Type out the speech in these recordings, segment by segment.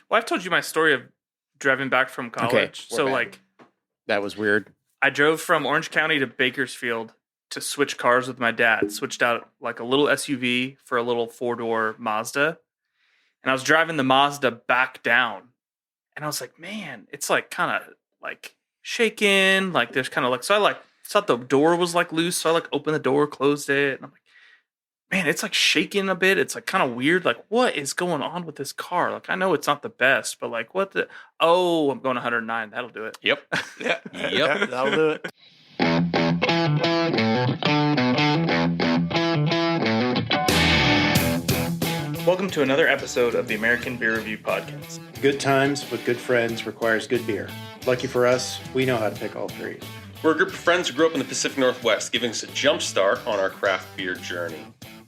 Well, I've told you my story of driving back from college. we're So, back. That was weird. I drove from Orange County to Bakersfield to switch cars with my dad. Switched out like a little SUV for a little 4-door Mazda. And I was driving the Mazda back down. And I was like, man, it's like kind of like shaking. Like there's kind of like, so I like thought the door was like loose. So I like opened the door, closed it. And I'm like, man, it's like shaking a bit. It's like kind of weird. Like, what is going on with this car? Like, I know it's not the best, but like, what the? Oh, I'm going 109. That'll do it. Yep. Yeah. Yep. That'll do it. Welcome to another episode of the American Beer Review Podcast. Good times with good friends requires good beer. Lucky for us, we know how to pick all three. We're a group of friends who grew up in the Pacific Northwest, giving us a jump start on our craft beer journey.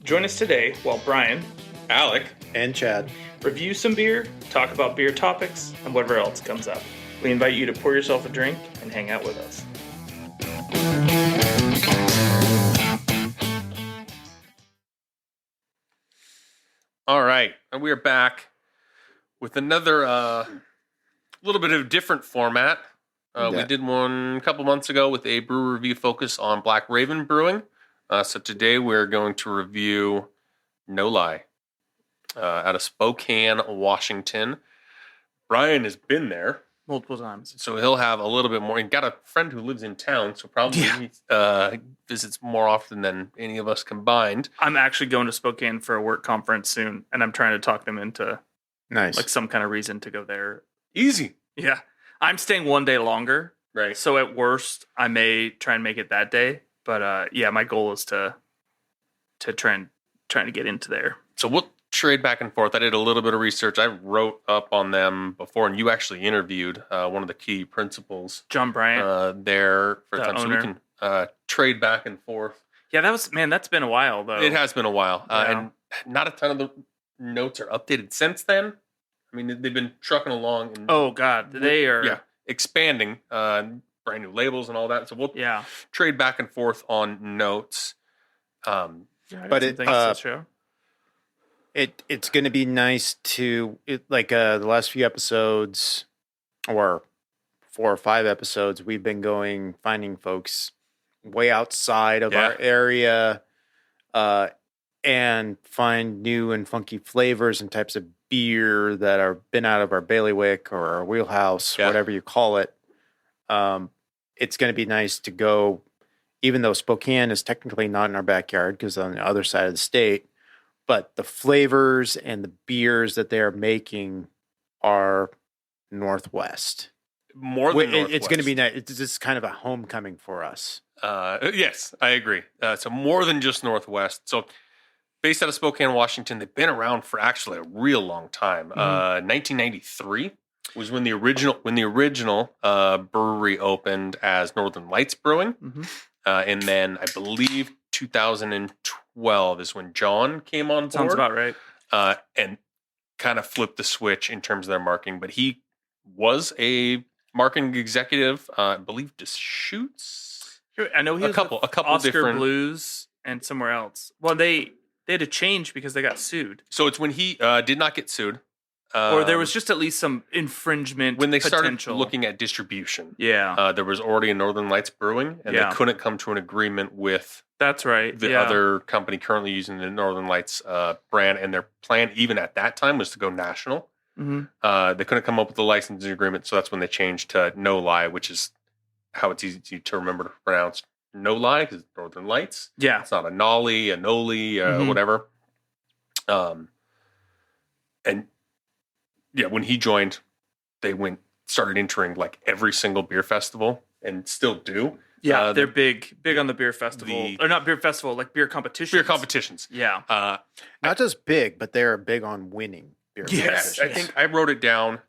Join us today while Brian, Alec, And Chad. review some beer, talk about beer topics, and whatever else comes up. We invite you to pour yourself a drink and hang out with us. All right, and we are back with another little bit of a different format. We did one a couple months ago with a brewery-focus on Black Raven Brewing. So today we're going to review No-Li out of Spokane, Washington. Brian has been there. Multiple times. So he'll have a little bit more. He's got a friend who lives in town, so probably he visits more often than any of us combined. I'm actually going to Spokane for a work conference soon, and I'm trying to talk them into Nice. like some kind of reason to go there. Easy. Yeah. I'm staying one day longer. Right. So at worst, I may try and make it that day. But yeah, my goal is to trying to get into there. So we'll trade back and forth. I did a little bit of research. I wrote up on them before, and you actually interviewed one of the key principals John Bryant. there for a The time. owner. So we can trade back and forth. Yeah, that's been a while though. It has been a while. Yeah. And not a ton of the notes are updated since then. I mean, they've been trucking along. And Oh God, they are. expanding, brand new labels and all that. So we'll Yeah. trade back and forth on notes. Yeah, I got But some it, things to show. It's going to be nice to, the last few episodes, or 4 or 5 episodes, we've been finding folks way outside of our area, and find new and funky flavors and types of beer that are been out of our bailiwick or our wheelhouse, whatever you call it. It's going to be nice to go, even though Spokane is technically not in our backyard because on the other side of the state, but the flavors and the beers that they are making are Northwest. More than Northwest. It's going to be nice. It's just kind of a homecoming for us. Yes, I agree. So more than just Northwest. So based out of Spokane, Washington, they've been around for actually a real long time. 1993 was when the original brewery opened as Northern Lights Brewing. Mm-hmm. And then I believe 2012 is when John came on board. Sounds about right. And kind of flipped the switch in terms of their marketing. But he was a marketing executive, I believe, Deschutes. I know he was a couple Oscar different Blues and somewhere else. Well, they had to change because they got sued. So it's when he did not get sued. Or there was just at least some infringement when they potential. started looking at distribution. Yeah. There was already a Northern Lights Brewing, and they couldn't come to an agreement with that's right. the other company currently using the Northern Lights brand, and their plan, even at that time, was to go national. Mm-hmm. They couldn't come up with a licensing agreement, so that's when they changed to No-Li, which is how it's easy to remember to pronounce No-Li, because it's Northern Lights. Yeah. It's not a Nolly, a Noli, whatever. And yeah, when he joined, they started entering like every single beer festival and still do. Yeah, they're big on the beer festival. Or not beer festival, like beer competitions. Beer competitions. Yeah. Not just big, but they're big on winning beer Yes, competitions. I think I wrote it down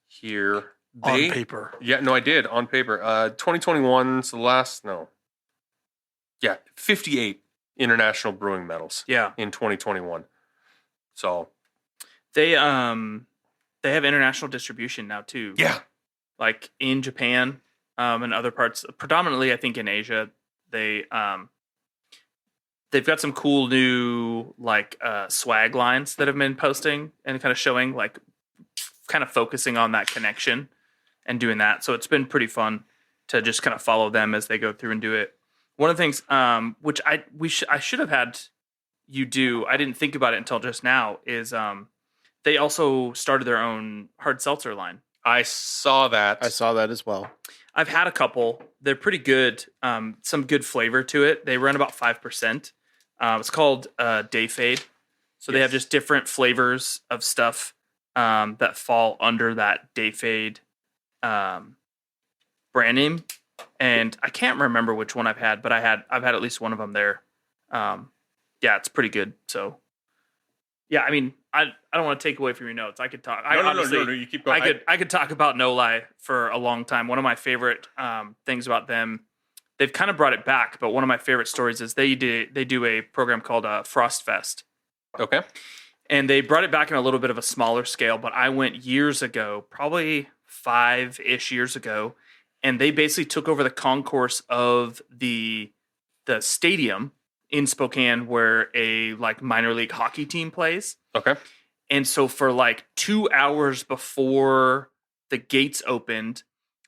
here. On paper. Yeah, no, I did on paper. 2021's the last, 58 international brewing medals. Yeah. In 2021. So they have international distribution now too. Yeah. Like in Japan, and other parts, predominantly I think in Asia, they've got some cool new like swag lines that have been posting and kind of showing like kind of focusing on that connection and doing that. So it's been pretty fun to just kind of follow them as they go through and do it. One of the things which I should have had you do, I didn't think about it until just now, is they also started their own hard seltzer line. I saw that. I saw that as well. I've had a couple. They're pretty good. Some good flavor to it. They run about 5%. It's called Day Fade. So they have just different flavors of stuff that fall under that Day Fade brand name. And I can't remember which one I've had, but I've had at least one of them there. Yeah, it's pretty good. So yeah, I mean, I don't want to take away from your notes. I could talk. No, you keep going. I could talk about No-Li for a long time. One of my favorite things about them, they've kind of brought it back, but one of my favorite stories is they do a program called Frost Fest. Okay. And they brought it back in a little bit of a smaller scale, but I went years ago, probably 5-ish years ago, and they basically took over the concourse of the stadium in Spokane where a like minor league hockey team plays. Okay. And so for like 2 hours before the gates opened,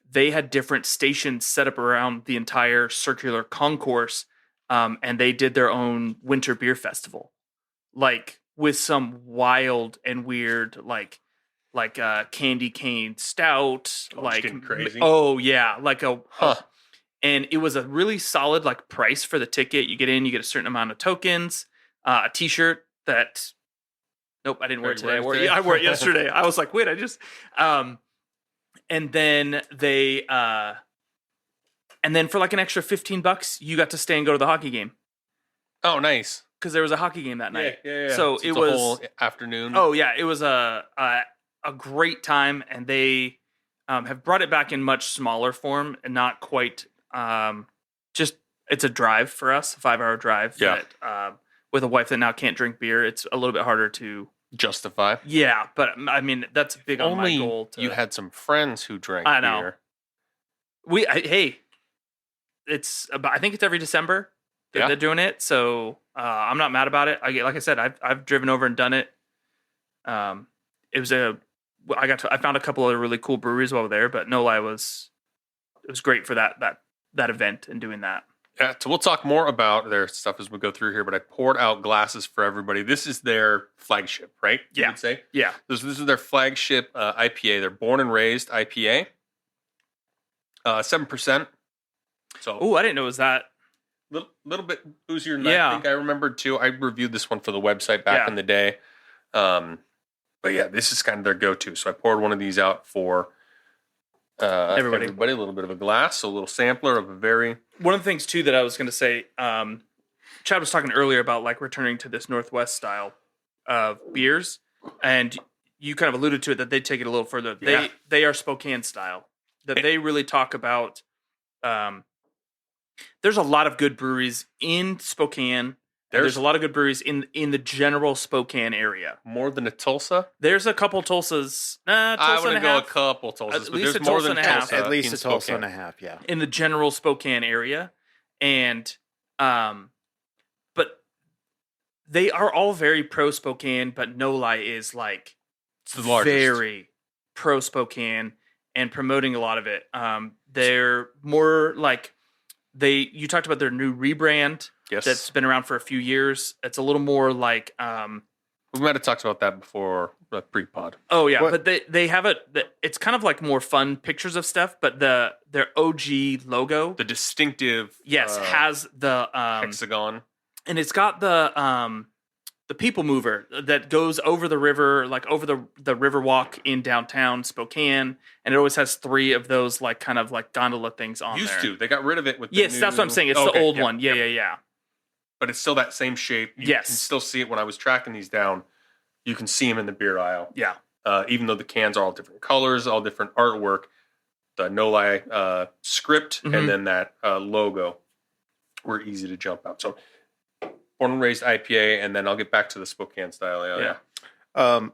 they had different stations set up around the entire circular concourse, and they did their own winter beer festival, like with some wild and weird like candy cane stout, like getting crazy. Oh yeah, like and it was a really solid like price for the ticket. You get in, you get a certain amount of tokens, a T-shirt that. Nope, I didn't wear it today. I wore it yesterday. I was like, wait, I just. And then and then for like an extra $15, you got to stay and go to the hockey game. Oh, nice. Because there was a hockey game that night. Yeah. So it was a whole afternoon. Oh yeah, it was a great time, and they have brought it back in much smaller form and not quite. Just it's a drive for us, a 5-hour drive. Yeah. That, with a wife that now can't drink beer, it's a little bit harder to justify. Yeah, but I mean that's big on my goal. You had some friends who drank I know. beer. Hey, it's about, I think it's every December that they're doing it, so I'm not mad about it. Like I said, I've driven over and done it. It was I found a couple of really cool breweries while there, but No-Li was great for that event and doing that. Yeah, so we'll talk more about their stuff as we go through here, but I poured out glasses for everybody. This is their flagship, right? You would say? Yeah. This is their flagship IPA. They're Born and Raised IPA. 7%. So, I didn't know it was that. Little bit boozier than I think I remembered too. I reviewed this one for the website back in the day. But yeah, this is kind of their go-to. So I poured one of these out for everybody, a little bit of a glass, a little sampler of a very... One of the things, too, that I was going to say, Chad was talking earlier about, like, returning to this Northwest style of beers, and you kind of alluded to it, that they take it a little further. Yeah. They are Spokane-style, that they really talk about... there's a lot of good breweries in Spokane. There's a lot of good breweries in the general Spokane area. More than a Tulsa? There's a couple Tulsas. I want to go a couple Tulsas, but there's more than Tulsa. At least a Tulsa and a half, yeah. In the general Spokane area. And, but they are all very pro-Spokane, but No-Li is like it's the largest. Very pro-Spokane and promoting a lot of it. They're more like, you talked about their new rebrand. Yes. That's been around for a few years. It's a little more like... we might have talked about that before pre-pod. Oh, yeah. But they have it's kind of like more fun pictures of stuff, but their OG logo... The distinctive... Yes, has the... hexagon. And it's got the people mover that goes over the river, like over the river walk in downtown Spokane, and it always has 3 of those like kind of like gondola things on there. Used to. They got rid of it with the Yes, that's what I'm saying. It's the old one. Yeah. But it's still that same shape. You can still see it when I was tracking these down. You can see them in the beer aisle. Yeah. Even though the cans are all different colors, all different artwork, the No-Li script and then that logo were easy to jump out. So Born and Raised IPA, and then I'll get back to the Spokane style. Yeah.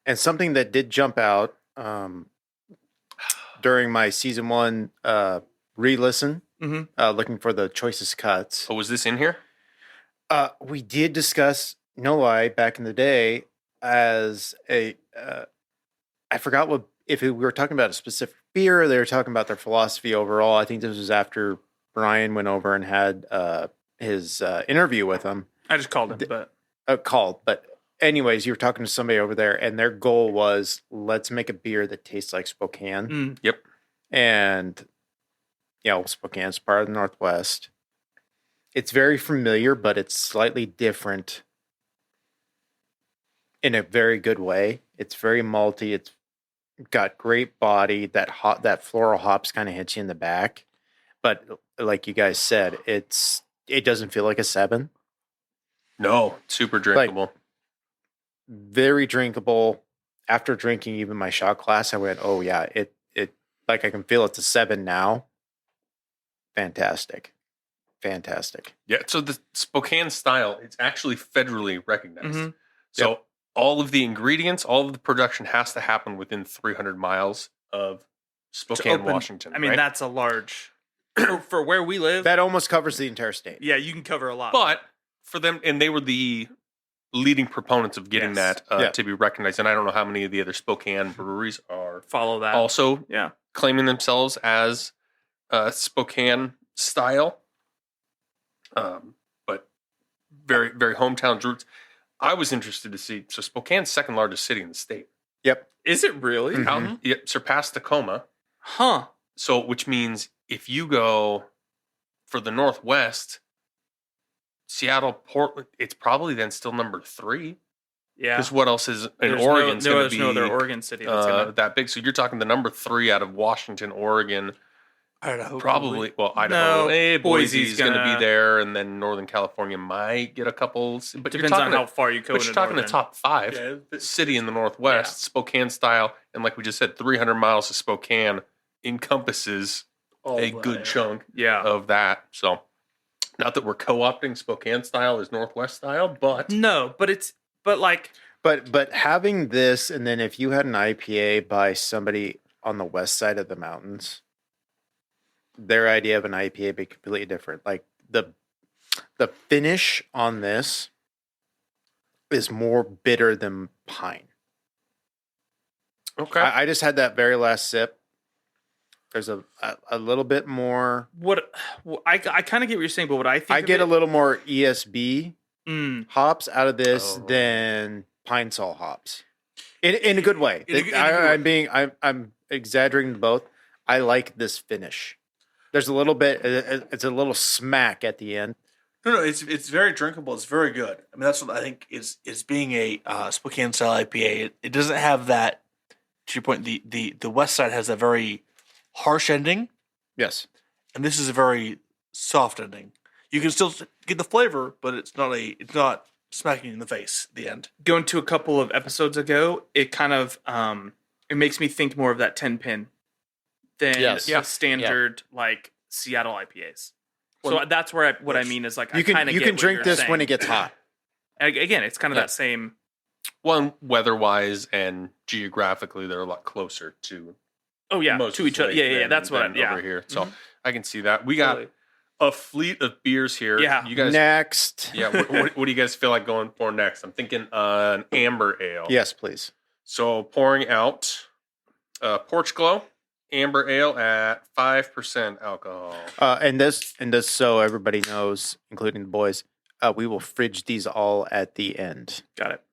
And something that did jump out during my season 1 re-listen, looking for the choicest cuts. Oh, was this in here? We did discuss No-Li back in the day as a I forgot if we were talking about a specific beer or they were talking about their philosophy overall. I think this was after Brian went over and had his interview with him. I just called him, but anyways, you were talking to somebody over there, and their goal was, let's make a beer that tastes like Spokane. Yep. And, Spokane's part of the Northwest. It's very familiar, but it's slightly different in a very good way. It's very malty. It's got great body. That floral hops kind of hits you in the back. But like you guys said, it doesn't feel like a 7. No, super drinkable. Very drinkable. After drinking even my shot glass, I went, oh yeah, it I can feel it's a 7 now. Fantastic. Yeah, so the Spokane style, it's actually federally recognized. Mm-hmm. So all of the ingredients, all of the production has to happen within 300 miles of Spokane, Washington. I mean, right? that's a large for where we live. That almost covers the entire state. Yeah, you can cover a lot. But for them, and they were the leading proponents of getting that to be recognized. And I don't know how many of the other Spokane breweries are follow that. Also, yeah, claiming themselves as Spokane style, but very, very hometown roots. I was interested to see. So Spokane's second largest city in the state. Yep. Is it really? Mm-hmm. Yep. Surpassed Tacoma. Huh. So, which means if you go for the Northwest, Seattle, Portland, it's probably then still number 3. Yeah. Because what else is in There's Oregon? There's no other Oregon city that's that big. So you're talking the number 3 out of Washington, Oregon. Idaho. Probably. Well, Idaho. No, Boise's going to be there, and then Northern California might get a couple. But depends on how far you go. But you're talking the top 5 city in the Northwest, Spokane style, and like we just said, 300 miles of Spokane encompasses a good chunk of that. So, not that we're co-opting Spokane style as Northwest style, but no, but having this, and then if you had an IPA by somebody on the west side of the mountains, their idea of an IPA would be completely different. Like the finish on this is more bitter than pine. Okay. I just had that very last sip. There's a little bit more. I kind of get what you're saying, but what I think I get a little more ESB hops out of this Oh. than pine sol hops, in a good way. I'm exaggerating both. I like this finish. There's a little bit. It's a little smack at the end. No, it's very drinkable. It's very good. I mean, that's what I think is being a Spokane style IPA. It doesn't have that. To your point, the west side has a very harsh ending. Yes, and this is a very soft ending. You can still get the flavor, but it's not smacking you in the face at the end. Going to a couple of episodes ago, it kind of it makes me think more of that 10 pin than the standard like Seattle IPAs. So that's where I mean is like you can drink this when it gets hot. Again, it's kind of that same. One, weather-wise and geographically, they're a lot closer to. Oh yeah, to each other. Yeah. That's what I'm over here. So I can see that. We got a fleet of beers here. Yeah. You guys next. Yeah. What do you guys feel like going for next? I'm thinking an amber ale. Yes, please. So pouring out Porch Glow amber ale at 5% alcohol. And this, so everybody knows, including the boys, we will fridge these all at the end. Got it.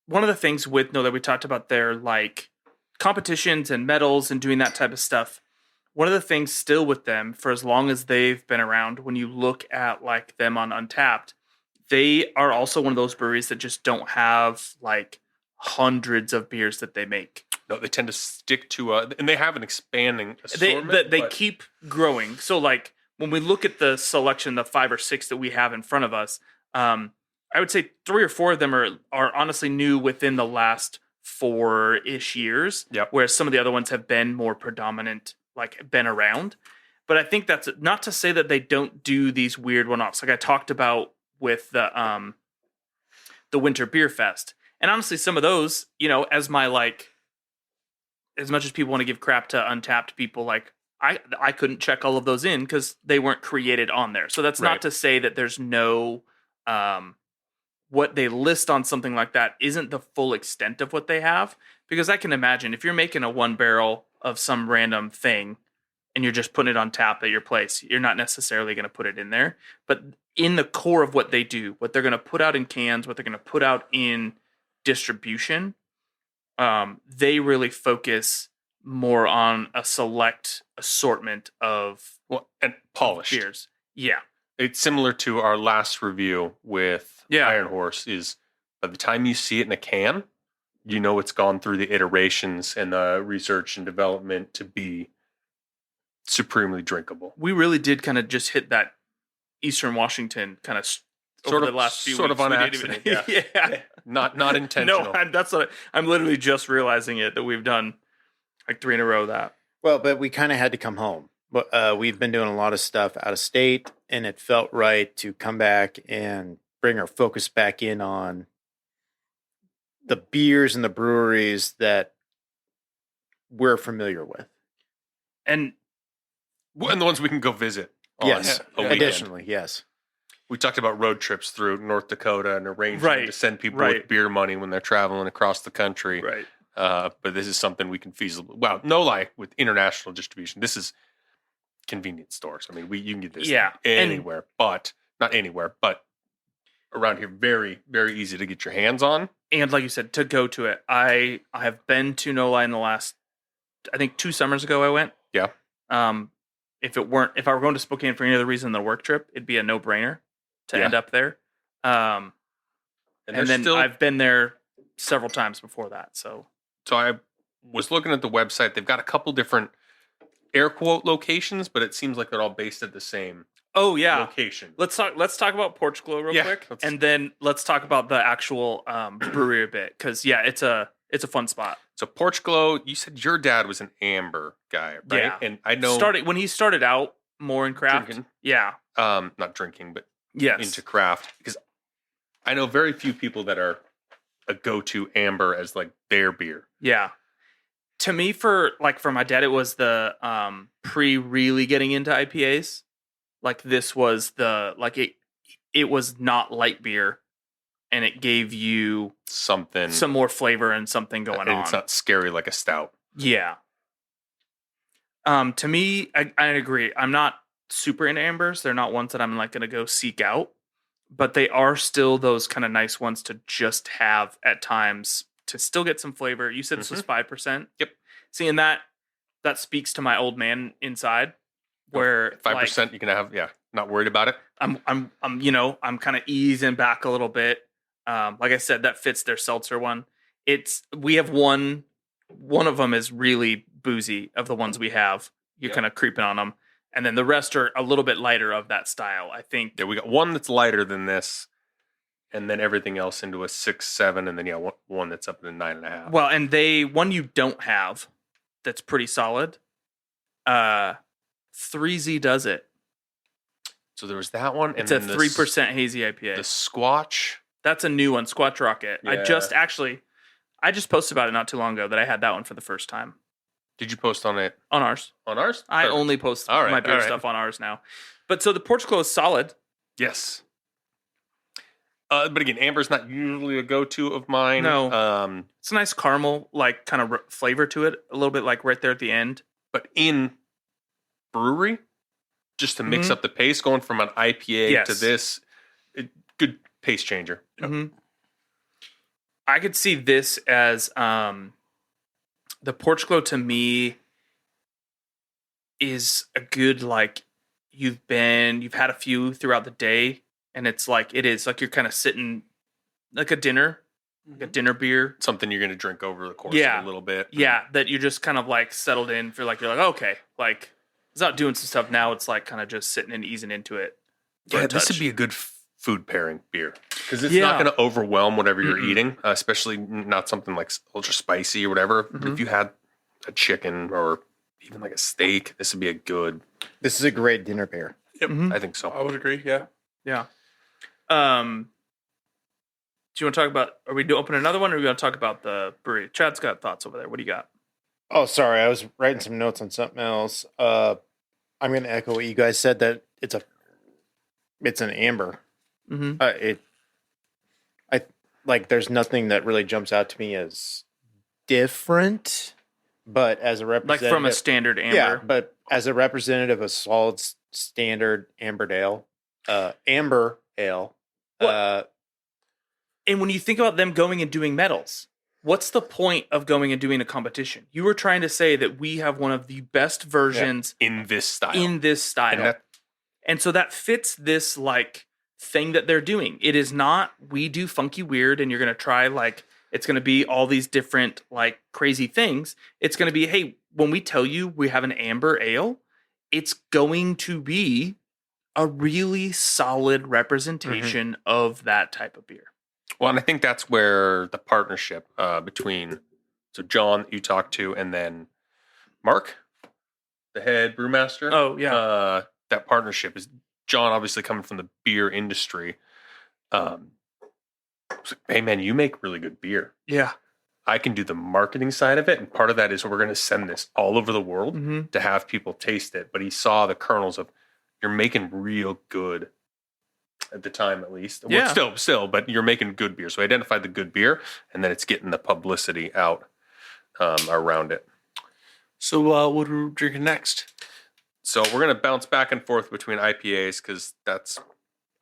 One of the things with that we talked about there, like competitions and medals and doing that type of stuff. One of the things still with them, for as long as they've been around, when you look at like them on Untapped, they are also one of those breweries that just don't have like hundreds of beers that they make. No, they tend to stick to and they have an expanding assortment. They keep growing. So like when we look at the selection, the 5 or 6 that we have in front of us, I would say 3 or 4 of them are honestly new within the last 4-ish years. Yep. Whereas some of the other ones have been more predominant, like been around. But I think that's not to say that they don't do these weird one-offs. Like I talked about with the Winter Beer Fest. And honestly, some of those, as my like, as much as people want to give crap to Untapped people, like I couldn't check all of those in because they weren't created on there. So that's not to say that there's no what they list on something like that isn't the full extent of what they have. Because I can imagine if you're making a 1 barrel of some random thing and you're just putting it on tap at your place, you're not necessarily going to put it in there. But in the core of what they do, what they're going to put out in cans, what they're going to put out in distribution, they really focus more on a select assortment of and polished beers. Yeah. It's similar to our last review with Iron Horse. Is by the time you see it in a can, you know it's gone through the iterations and the research and development to be supremely drinkable. We really did kind of just hit that Eastern Washington kind of over the last few sort weeks. of on accident. Yeah. Not intentional. No, that's what I'm literally just realizing it that we've done like 3 in a row of that. Well, but we kind of had to come home. But we've been doing a lot of stuff out of state, and it felt right to come back and bring our focus back in on the beers and the breweries that we're familiar with. And the ones we can go visit. Yes, additionally, yes. We talked about road trips through North Dakota and arranging to send people with beer money when they're traveling across the country. Right. But this is something we can feasibly... Wow, No-Li with international distribution. This is convenience stores. I mean, you can get this anywhere, but... Not anywhere, but around here, very, very easy to get your hands on. And like you said, to go to it. I have been to No-Li in the last... I think 2 summers ago I went. Yeah. If I were going to Spokane for any other reason than the work trip, it'd be a no-brainer to end up there. And then I've been there several times before that. So I was looking at the website. They've got a couple different air quote locations, but it seems like they're all based at the same location. Let's talk about Porch Glow real quick, and then let's talk about the actual brewery a bit, because it's a fun spot. So Porch Glow, you said your dad was an amber guy, right? Yeah. And I know when he started out more in craft. Drinking. Yeah. Not drinking, but yes, into craft, because I know very few people that are a go-to amber as like their beer. Yeah. To me, for my dad, it was the pre-really getting into IPAs. Like this was it was not light beer, and it gave you some more flavor and something going on. It's not scary like a stout. Yeah. To me, I agree. I'm not super into ambers. They're not ones that I'm going to go seek out, but they are still those kind of nice ones to just have at times to still get some flavor. You said this was 5%. Yep. Seeing that speaks to my old man inside, where 5% you can have. Yeah. Not worried about it. I'm kind of easing back a little bit. Like I said, that fits their seltzer one. We have one of them is really boozy of the ones we have. You're kind of creeping on them. And then the rest are a little bit lighter of that style, I think. Yeah, we got one that's lighter than this, and then everything else into a 6, 7, and then one that's up to 9.5. Well, and one you don't have that's pretty solid. 3Z does it. So there was that one. It's a 3% hazy IPA. The Squatch. That's a new one, Squatch Rocket. Yeah. I just posted about it not too long ago that I had that one for the first time. Did you post on it? On ours. On ours? I only post my beer stuff on ours now. But so the Porch Glow is solid. Yes. But again, amber's not usually a go-to of mine. No. It's a nice caramel, kind of flavor to it. A little bit right there at the end. But in brewery, just to mix up the pace, going from an IPA to this, good pace changer. Mm-hmm. I could see this as the Porch Glow to me is a good you've had a few throughout the day, and it's you're kind of sitting like a dinner, like a dinner beer, something you're going to drink over the course of a little bit. Yeah, that you're just kind of settled in for you're okay, it's not doing some stuff now. It's kind of just sitting and easing into it. Yeah, this would be a good food pairing beer, because it's not going to overwhelm whatever you're eating, especially not something ultra spicy or whatever. Mm-hmm. If you had a chicken or even a steak, this would be This is a great dinner beer. Yep, mm-hmm. I think so. I would agree. Yeah. Yeah. Do you want to talk about? Are we opening another one, or are we going to talk about the brewery? Chad's got thoughts over there. What do you got? Oh, sorry, I was writing some notes on something else. I'm going to echo what you guys said, that it's an amber. Mm-hmm. There's nothing that really jumps out to me as different, but as a Like representative, from a standard amber. yeah, but as a representative of solid standard amber ale, amber ale, And when you think about them going and doing medals, what's the point of going and doing a competition? You were trying to say that we have one of the best versions in this style. And so that fits this like thing that they're doing. It is not we do funky weird and you're going to try like it's going to be all these different like crazy things. It's going to be, hey, when we tell you we have an amber ale, it's going to be a really solid representation of that type of beer. Well, and I think that's where the partnership between John that you talked to and then Mark, the head brewmaster. Oh, yeah. That partnership is John obviously coming from the beer industry. It's like, hey, man, you make really good beer. Yeah. I can do the marketing side of it. And part of that is we're going to send this all over the world to have people taste it. But he saw the kernels of you're making real good at the time, at least. Yeah. Well, still, but you're making good beer. So I identified the good beer, and then it's getting the publicity out around it. So what are we drinking next? So we're going to bounce back and forth between IPAs because that's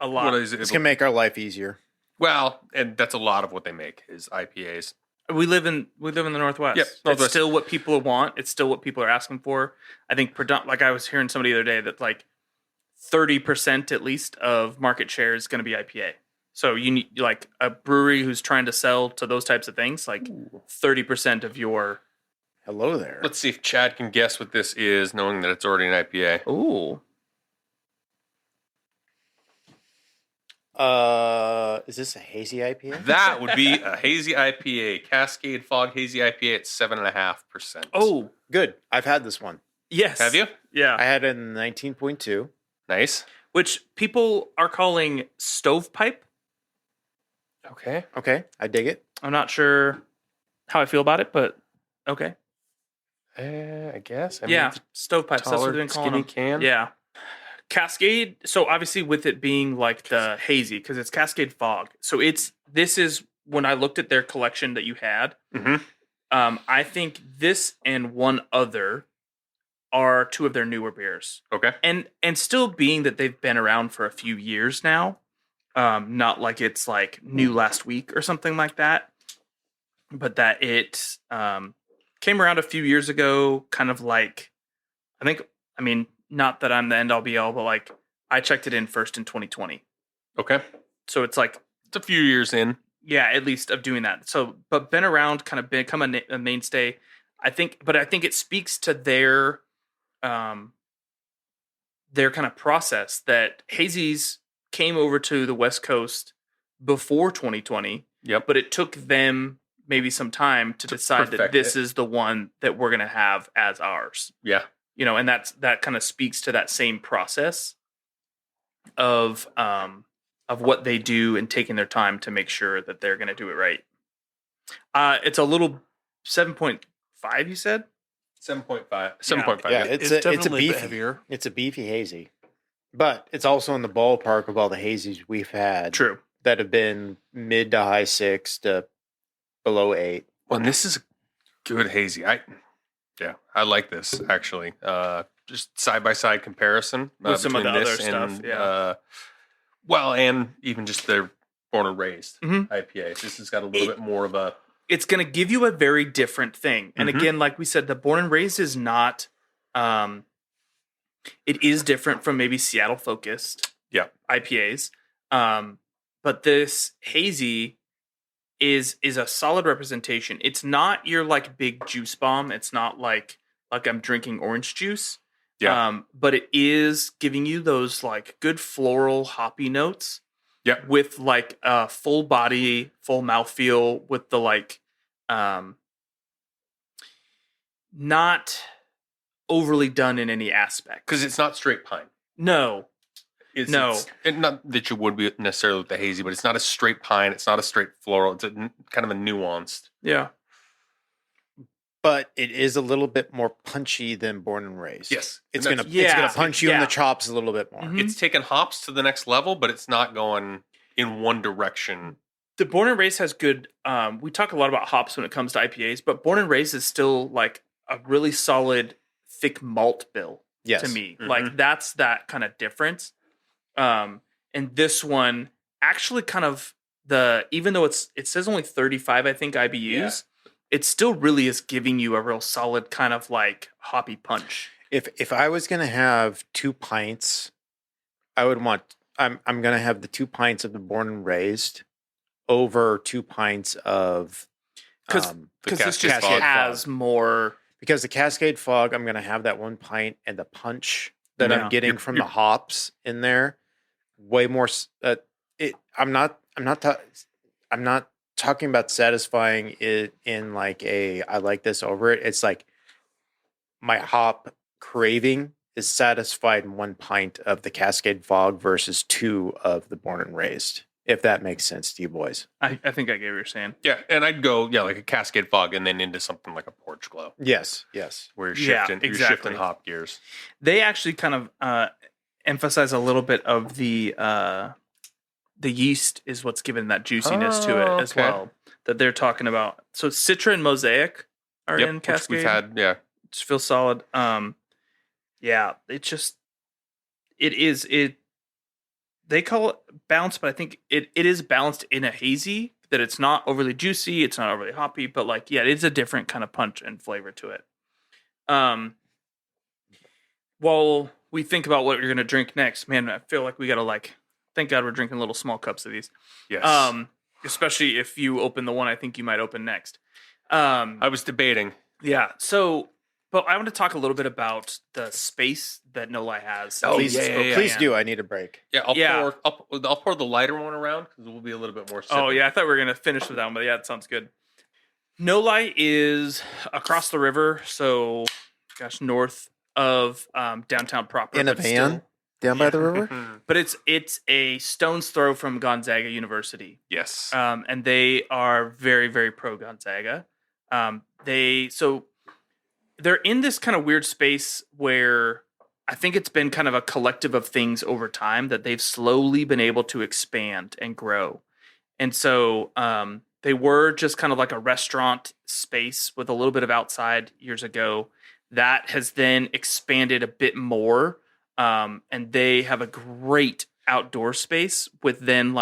a lot. What is it? It's going to make our life easier. Well, and that's a lot of what they make is IPAs. We live in the Northwest. Yep, Northwest. It's still what people want. It's still what people are asking for. I think like I was hearing somebody the other day that like 30% at least of market share is going to be IPA. So you need like a brewery who's trying to sell to those types of things, like 30% of your. Hello there. Let's see if Chad can guess what this is, knowing that it's already an IPA. Ooh. Is this a hazy IPA? That would be a hazy IPA, Cascade Fog Hazy IPA at 7.5%. Oh, good. I've had this one. yes. Have you? Yeah. I had it in 19.2. Nice. Which people are calling stovepipe. Okay. Okay, I dig it. I'm not sure how I feel about it, but okay. I guess. I Yeah, mean, stovepipes. That's what they've been calling skinny them. can. Yeah. Cascade. So obviously with it being like the hazy, because it's Cascade Fog. So this is when I looked at their collection that you had. I think this and one other are two of their newer beers. Okay. And still being that they've been around for a few years now, not like it's like new last week or something like that, but that it came around a few years ago, kind of like, I mean, not that I'm the end all be all, but like I checked it in first in 2020. Okay. So it's like, it's a few years in. yeah, at least of doing that. So, but been around, kind of become a mainstay. I think it speaks to their kind of process that hazies came over to the West Coast before 2020. Yep. But it took them maybe some time to decide that this is the one that we're going to have as ours. Yeah. You know, and that kind of speaks to that same process of what they do and taking their time to make sure that they're going to do it right. It's a little 7.5, you said? 7.5. 7.5. Yeah, It's it's a definitely a bit beefy. heavier. It's a beefy hazy, but it's also in the ballpark of all the hazies we've had. True. That have been mid to high 6 to below 8. Well, and this is a good hazy. I like this actually. Just side by side comparison With some of between the this other stuff, and yeah. and even just their Born and Raised Mhm. IPA. This has got a little bit more of a. It's going to give you a very different thing. And again, like we said, the Born and Raised is not. It is different from maybe Seattle focused IPAs. But this hazy is a solid representation. It's not your like big juice bomb. It's not like I'm drinking orange juice. Yeah. But it is giving you those like good floral hoppy notes. Yeah. With like a full body, full mouthfeel with the like not overly done in any aspect. Because it's not straight pine. No. It's not that you would be necessarily with the hazy, but it's not a straight pine. It's not a straight floral. It's kind of a nuanced. Yeah. But it is a little bit more punchy than Born and Raised. Yes. It's And gonna that's- punch you in the chops a little bit more. Mhm. It's taken hops to the next level, but it's not going in one direction The Born and Raised has good. We talk a lot about hops when it comes to IPAs, but Born and Raised is still like a really solid, thick malt bill to me. Mhm. Like that's that kind of difference. And this one actually kind of even though it says only 35, I think IBUs, it still really is giving you a real solid kind of like hoppy punch. If I was gonna have 2 pints, I would want. I'm gonna have the 2 pints of the Born and Raised over 2 pints of Because this just Cascade has Fog. more. Because the Cascade Fog, I'm gonna have that 1 pint and the punch that Yeah. I'm getting from the hops in there. Way more. I'm not talking about satisfying it in like I like this over it. It's like my hop craving is satisfied in 1 pint of the Cascade Fog versus 2 of the Born and Raised. If that makes sense to you boys. I think I get what you're saying. Yeah, and I'd go like a Cascade Fog and then into something like a Porch Glow. Yes. Where you're Yeah, shifting, exactly. you're shifting hop gears. They actually kind of emphasize a little bit of the yeast is what's given that juiciness to it as okay. well that they're talking about. So Citra and Mosaic are in Which Cascade. we've had, Just feels solid. They call it balanced, but I think it is balanced in a hazy, that it's not overly juicy, it's not overly hoppy, but like, yeah, it's a different kind of punch and flavor to it. While we think about what you're going to drink next, man, I feel like we got to thank God we're drinking little small cups of these. Yes. Especially if you open the one I think you might open next. I was debating. Yeah. So, but I want to talk a little bit about the space that No-Li has. Oh, Please, yeah. please do. I need a break. Yeah, I'll pour the lighter one around because we'll be a little bit more. Oh yeah, I thought we were gonna finish with that one, but yeah, it sounds good. No-Li is across the river, so north of downtown proper. In a but van still- down by the river? But it's a stone's throw from Gonzaga University. Yes. And they are very, very pro Gonzaga. They're in this kind of weird space where I think it's been kind of a collective of things over time that they've slowly been able to expand and grow. And so they were just kind of like a restaurant space with a little bit of outside years ago. That has then expanded a bit more. And they have a great outdoor space with then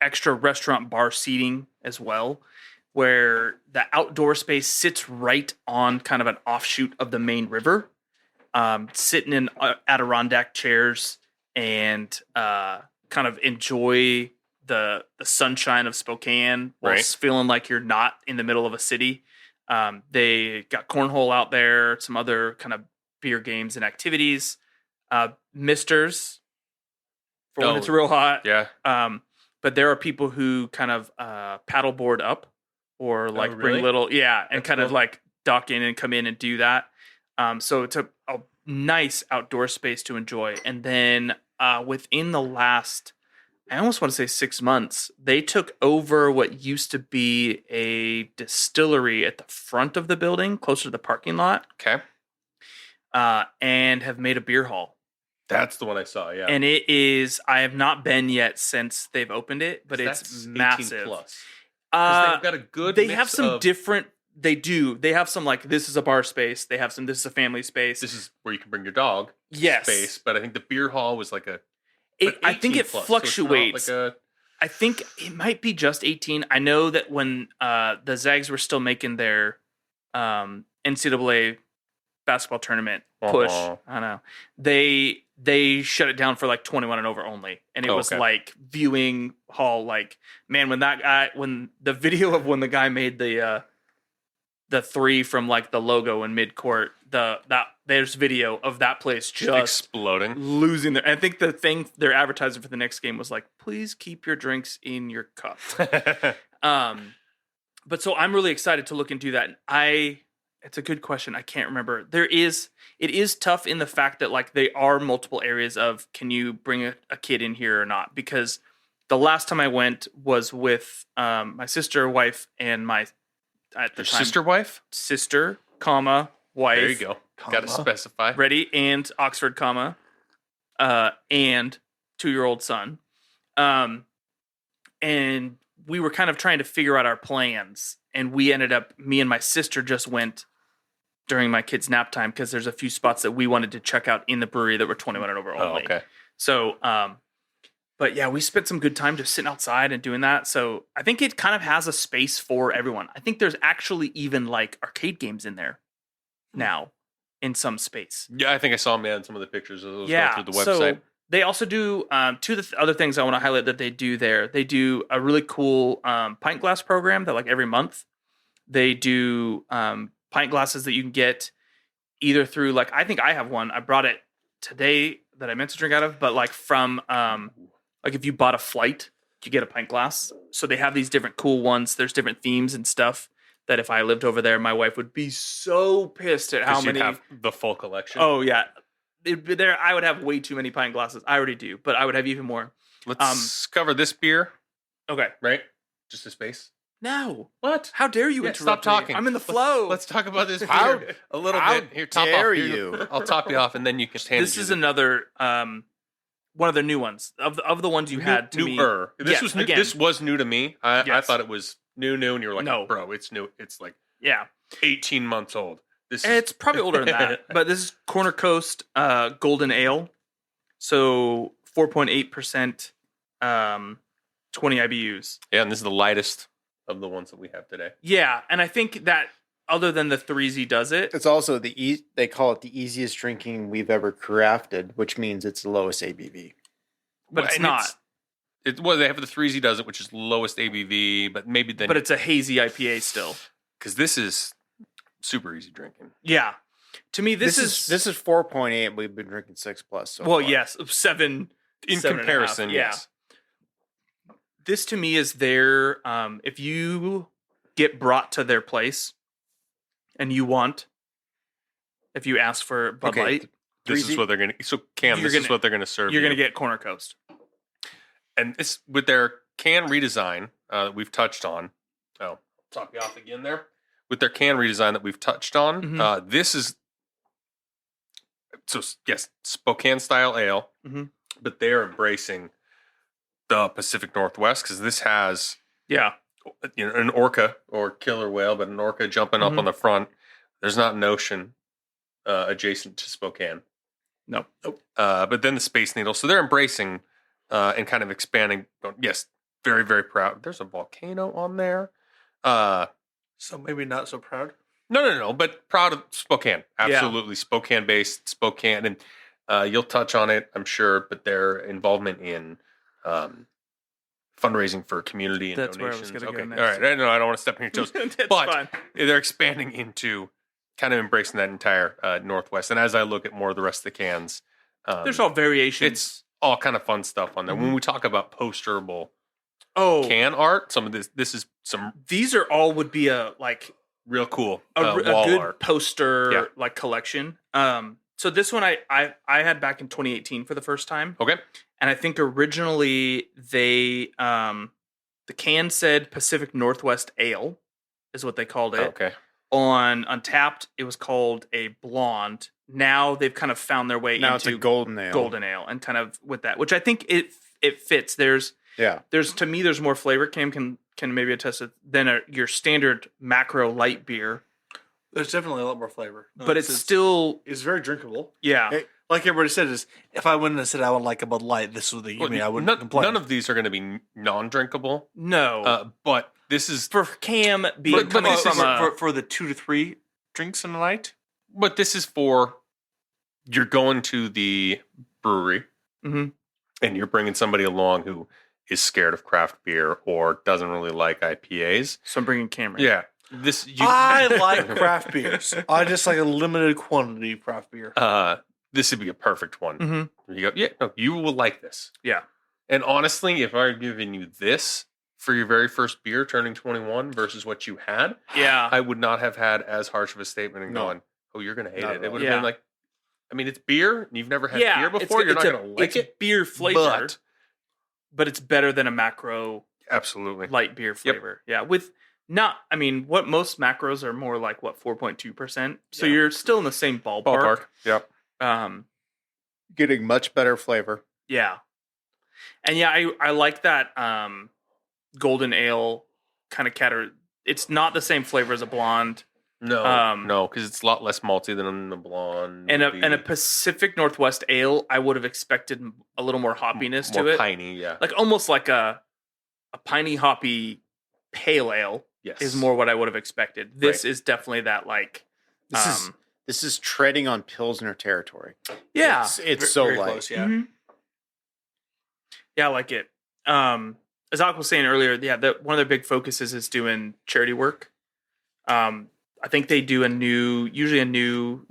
extra restaurant bar seating as well, where the outdoor space sits right on kind of an offshoot of the main river, sitting in Adirondack chairs and kind of enjoy the sunshine of Spokane while feeling like you're not in the middle of a city. They got cornhole out there, some other kind of beer games and activities. Misters, for when it's real hot. Yeah. But there are people who kind of paddleboard up or bring little, and That's kind of cool. like dock in and come in and do that. So it's a nice outdoor space to enjoy. And then within the last, I almost want to say 6 months, they took over what used to be a distillery at the front of the building, closer to the parking lot, Okay. and have made a beer hall. That's the one I saw. Yeah. And it is, I have not been yet since they've opened it, but it's That's 18 massive. plus. 'Cause they've got a good. They mix have some of- different, they do. They have some this is a bar space. They have some, this is a family space. This is where you can bring your dog. Yes. Space, but I think the beer hall was like a. I think 18 it plus, so it's not fluctuates. like I think it might be just 18. I know that when the Zags were still making their NCAA basketball tournament push, Uh-huh. I don't know, they shut it down for 21 and over only, and it was okay. viewing hall. Man, when the video of when the guy made the three from the logo in mid court, there's video of that place just exploding, losing their. I think the thing they're advertising for the next game was please keep your drinks in your cup. But so I'm really excited to look into that. It's a good question. I can't remember. It is tough in the fact that there are multiple areas of, can you bring a kid in here or not? Because the last time I went was with my sister, wife, and my at the Your time sister wife. sister, comma, wife. There you go. Got to specify. Ready, and Oxford, comma, and 2-year-old son. and we were kind of trying to figure out our plans, and we ended up, me and my sister just went during my kids' nap time because there's a few spots that we wanted to check out in the brewery that were 21 and over only. Oh, okay. So, but yeah, we spent some good time just sitting outside and doing that. So I think it kind of has a space for everyone. I think there's actually even like arcade games in there now in some space. Yeah, I think I saw them in some of the pictures of those Yeah, through the website. so they also do two of the other things I want to highlight that they do there. They do a really cool pint glass program that like every month they do pint glasses that you can get either through like, I think I have one. I brought it today that I meant to drink out of, but like from like if you bought a flight, you get a pint glass. So they have these different cool ones. There's different themes and stuff that if I lived over there, my wife would be so pissed at how You'd many. have the full collection. Oh yeah, there I would have way too many pint glasses. I already do, but I would have even more. Let's cover this beer, Okay. right? Just a space. No. What? How dare you Yeah, interrupt stop me? talking. I'm in the flow. Let's talk about this How- beer a little how bit. Here, top dare off. Here, you. I'll top you off, and then you can hand This is another one of the new ones of the ones you had to me. newer. This Yes, was new. again. This was new to me. I Yes. thought it was new, and you were like, No. bro, it's new. It's like Yeah. 18 months old. This is It's probably older than that, but this is Corner Coast Golden Ale. So 4.8%, 20 IBUs. yeah, and this is the lightest of the ones that we have today. Yeah, and I think that other than the 3Z does it. It's also they call it the easiest drinking we've ever crafted, which means it's the lowest ABV. But it's and not. Well, they have the 3Z does it, which is lowest ABV, but maybe then. But it's a hazy IPA still. because this is super easy drinking. Yeah. To me, this is 4.8. We've been drinking 6+. So well, far. yes, 7 In 7.5, comparison, yeah. yes. This to me is their if you get brought to their place and if you ask for Bud Okay, Light, This is what they're gonna. So Cam, You're this is gonna- what they're gonna serve. you're you. going to get Corner Coast. And this with their can redesign that we've touched on. Oh, top you off again there. With their can redesign that we've touched on, Mhm. this is so yes, Spokane-style ale, Mhm. but they're embracing the Pacific Northwest because this has Yeah. an orca or killer whale, but an orca jumping up Mhm. on the front. There's not an ocean adjacent to Spokane. No. But then the Space Needle. So they're embracing and kind of expanding. Yes, very, very proud. There's a volcano on there. So maybe not so proud. No. But proud of Spokane. Absolutely. Spokane based, Spokane. And you'll touch on it, I'm sure, but their involvement in fundraising for community and That's where I was donations. gonna go Okay. next. All right. I don't want to step on your toes. That's But fine. they're expanding into kind of embracing that entire Northwest. And as I look at more of the rest of the cans, There's all variations. it's all kind of fun stuff on there. When we talk about posterable oh, can art, some of this is some these are all would be a real cool a wall good art. poster Yeah. like collection. So this one I had back in 2018 for the first time. Okay. And I think originally they the can said Pacific Northwest Ale is what they called it. Okay. On Untapped, it was called a blonde. Now they've kind of found their way Now it's into a golden ale. golden ale and kind of with that, which I think it fits. There's to me there's more flavor. Cam can maybe attest it than your standard macro light beer, There's definitely a lot more flavor. but it's still it's very drinkable. yeah. Hey, Like everybody said, is if I went and said I would like a Bud Light, this would I wouldn't complain. None of these are going to be non-drinkable, No, but this is for Cam being but coming this from is a for the 2 to 3 drinks in a night. but this is for you're going to the brewery Mhm. and you're bringing somebody along who is scared of craft beer or doesn't really like IPAs. So I'm bringing Cameron. Yeah, this I like craft beers. I just like a limited quantity of craft beer. This would be a perfect one. Mhm. You go, yeah, no, you will like this. Yeah. And honestly, if I were giving you this for your very first beer turning 21 versus what you had, Yeah. I would not have had as harsh of a statement and No. going, oh, you're going to hate Not it. at It all. would have Yeah. been like, I mean, it's beer. And you've never had Yeah, beer before. You're not going to like it's it. beer flavor, But but it's better than a macro absolutely. light beer flavor. Yeah, with what most macros are more like 4.2%. So Yeah. you're still in the same ballpark. Ballpark. Yep. getting much better flavor. Yeah. And yeah, I like that golden ale kind of category. It's not the same flavor as a blonde. No, because it's a lot less malty than the blonde. And a Pacific Northwest ale, I would have expected a little more hoppiness to it. More piney, yeah. Like almost like a piney hoppy pale ale is more what I would have expected. This is definitely that like this is treading on Pilsner territory. Yeah. It's so very light. close, yeah. Mm-hmm. Yeah, I like it. As Alec was saying earlier, one of their big focuses is doing charity work. I think they do usually a new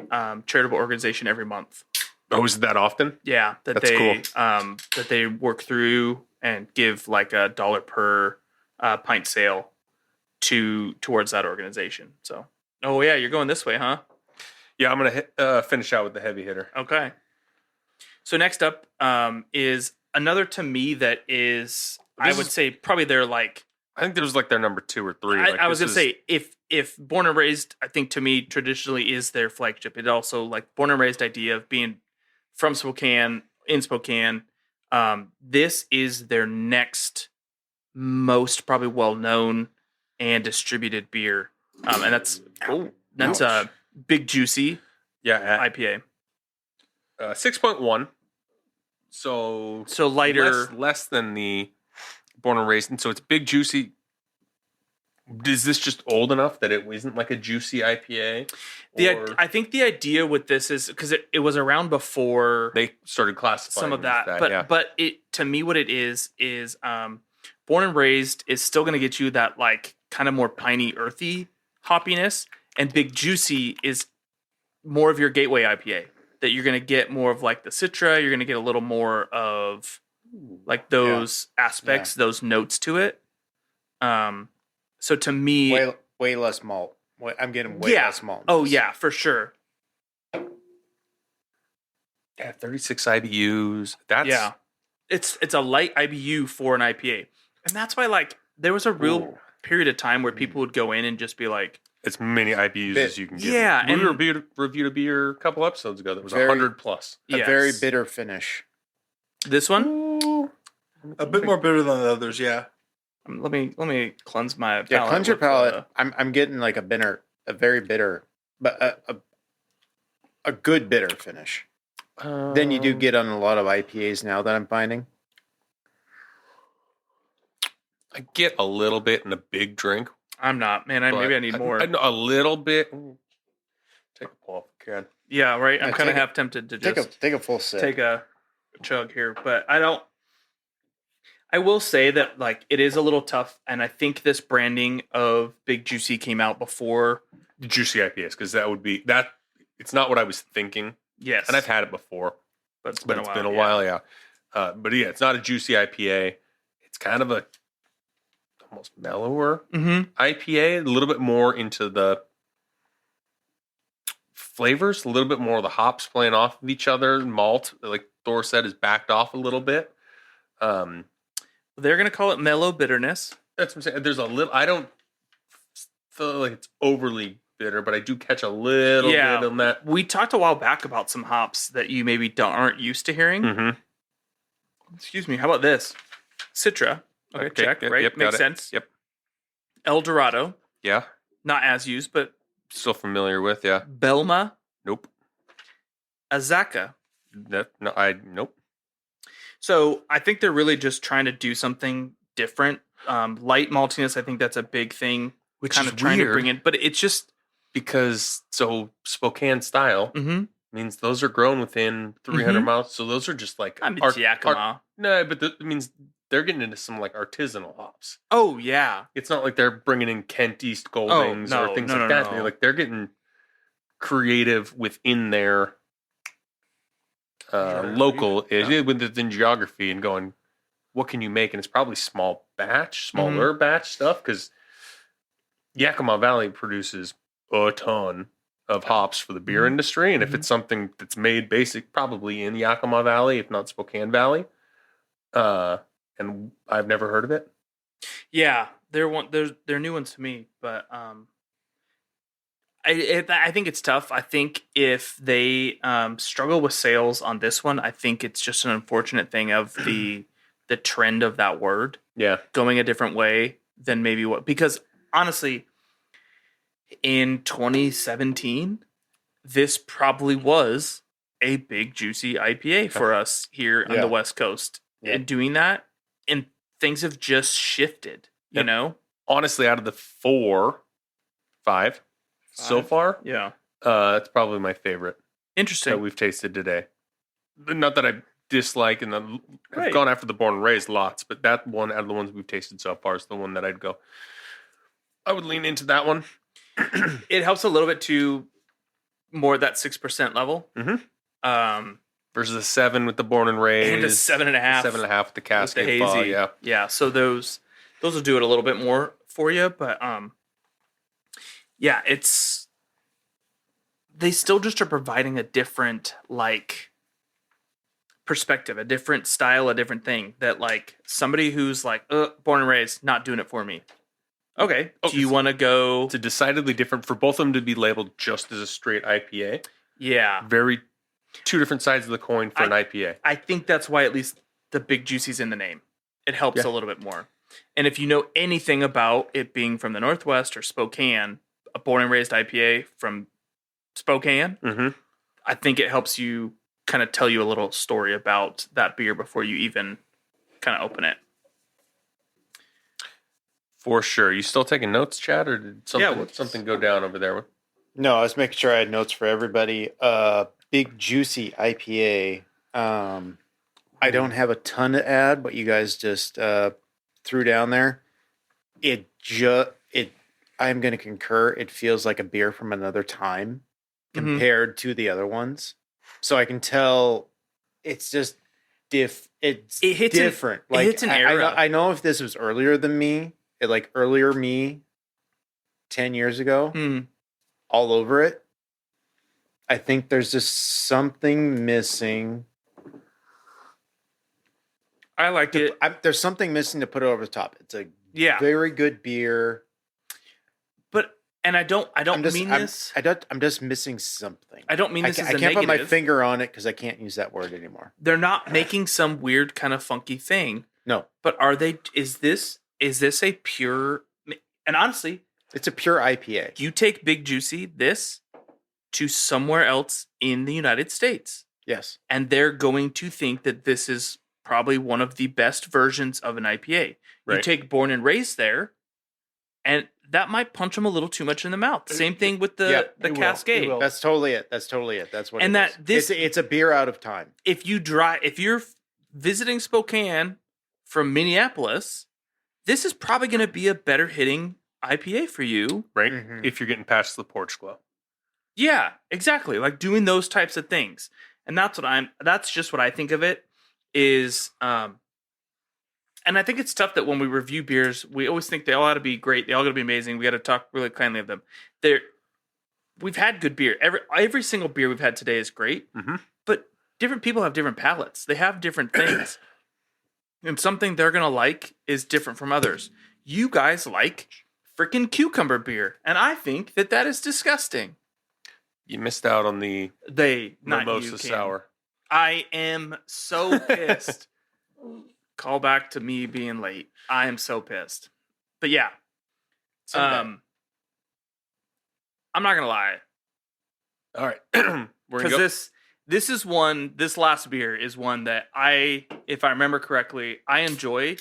charitable organization every month. Oh, is it that often? Yeah, that's cool. That they work through and give like $1 per pint sale towards that organization. So, oh yeah, you're going this way, huh? Yeah, I'm gonna finish out with the heavy hitter. Okay. So next up is another to me that is I would say probably their like. I think there's like their number 2 or 3. I was gonna say if Born and Raised, I think to me traditionally is their flagship. It also like Born and Raised idea of being from Spokane, in Spokane. This is their next most probably well known and distributed beer, and that's Big Juicy IPA. 6.1. So lighter, less than the Born and Raised, and so it's Big Juicy. Is this just old enough that it isn't like a Juicy IPA? I think the idea with this is because it was around before they started classifying some of that. But it to me what it is Born and Raised is still going to get you that like kind of more piney, earthy hoppiness, and Big Juicy is more of your gateway IPA that you're going to get more of like the Citra. You're going to get a little more of like those aspects, those notes to it. So to me, way less malt. I'm getting way less malt. Oh yeah, for sure. Yeah, 36 IBUs. It's a light IBU for an IPA, and that's why like there was a real period of time where people would go in and just be like, as many IBUs as you can get. Yeah, we reviewed a beer a couple episodes ago that was 100 plus. A very bitter finish. This one, a bit more bitter than the others. Yeah. Let me cleanse my palate. Yeah, cleanse your palate. I'm getting like a very bitter, but a good bitter finish. Than you do get on a lot of IPAs now that I'm finding. I get a little bit in a big drink. I'm not, man. Maybe I need more. A little bit. Take a pull off the can. Yeah, right. I'm kind of half tempted to just take a full sip. Take a chug here, but I don't. I will say that like it is a little tough, and I think this branding of Big Juicy came out before the Juicy IPAs because that would be that. It's not what I was thinking. Yes, and I've had it before, but it's been a while. Yeah, but yeah, it's not a Juicy IPA. It's kind of a almost mellower IPA, a little bit more into the flavors, a little bit more of the hops playing off of each other. Malt, like Thor said, is backed off a little bit. They're going to call it mellow bitterness. That's what I'm saying. There's a little, I don't feel like it's overly bitter, but I do catch a little bit on that. We talked a while back about some hops that you maybe aren't used to hearing. Mm-hmm. Excuse me. How about this? Citra. Okay, check. Right? Yep, makes sense. Yep. El Dorado. Yeah. Not as used, but still familiar with, yeah. Belma. Nope. Azaka. Nope. So I think they're really just trying to do something different. Light maltiness, I think that's a big thing. Which kind is of trying weird, to bring in, but it's just because Spokane-style means those are grown within 300 miles. So those are just like Yakima. No, but it means they're getting into some like artisanal hops. Oh yeah, it's not like they're bringing in Kent East Goldings or things like that. No. They're getting creative within their local within geography and going, what can you make? And it's probably smaller batch stuff because Yakima Valley produces a ton of hops for the beer industry, and if it's something that's made probably in Yakima Valley, if not Spokane Valley, and I've never heard of it. Yeah, they're new ones to me, but I think it's tough. I think if they struggle with sales on this one, I think it's just an unfortunate thing of the trend of that word. going a different way than maybe because honestly, in 2017, this probably was a big Juicy IPA for us here on the West Coast. And doing that, and things have just shifted, you know? Honestly, out of the 5 so far, it's probably my favorite. Interesting. That we've tasted today. Not that I dislike, and I've gone after the Born and Raised lots, but that one out of the ones we've tasted so far is the one that I would lean into that one. It helps a little bit to more that 6% level. Mm-hmm. Versus a 7 with the Born and Raised. And a 7.5. 7.5 with the Cascade Fog, Yeah, so those will do it a little bit more for you, but they still just are providing a different perspective, a different style, a different thing that somebody who's Born and Raised, not doing it for me. Okay. Do you want to go? It's a decidedly different for both of them to be labeled just as a straight IPA. Yeah. Very two different sides of the coin for an IPA. I think that's why at least the Big Juicy's in the name. It helps a little bit more. And if you know anything about it being from the Northwest or Spokane, a Born and Raised IPA from Spokane, I think it helps you kind of tell you a little story about that beer before you even kind of open it. For sure. You still taking notes, Chad, or did something go down over there? No, I was making sure I had notes for everybody. Big Juicy IPA. I don't have a ton to add, but you guys just threw down there. I'm going to concur. It feels like a beer from another time compared to the other ones. So I can tell it's just different. It hits an era. I know if this was earlier than me, earlier me 10 years ago, all over it. I think there's just something missing. I like it. There's something missing to put it over the top. It's a very good beer. And I don't mean this. I'm just missing something. I don't mean this as a negative. I can't put my finger on it because I can't use that word anymore. They're not making some weird kind of funky thing. No. But are they? Is this a pure? And honestly, it's a pure IPA. You take Big Juicy to somewhere else in the United States. Yes. And they're going to think that this is probably one of the best versions of an IPA. Right. You take Born and Raised there, and that might punch them a little too much in the mouth. Same thing with the Cascade. Will. That's totally it. That's what it is. It's a beer out of time. If you're visiting Spokane from Minneapolis, this is probably going to be a better hitting IPA for you. Right? Mm-hmm. If you're getting past the porch glow. Yeah, exactly. Like doing those types of things. And that's just what I think of it is, and I think it's tough that when we review beers, we always think they all ought to be great. They all got to be amazing. We got to talk really kindly of them. We've had good beer. Every single beer we've had today is great, but different people have different palates. They have different things. And something they're going to like is different from others. You guys like freaking cucumber beer, and I think that is disgusting. You missed out on the mimosa sour. I am so pissed. Call back to me being late. I am so pissed. But yeah. I'm not going to lie. All right. Because this last beer is one that if I remember correctly, I enjoy,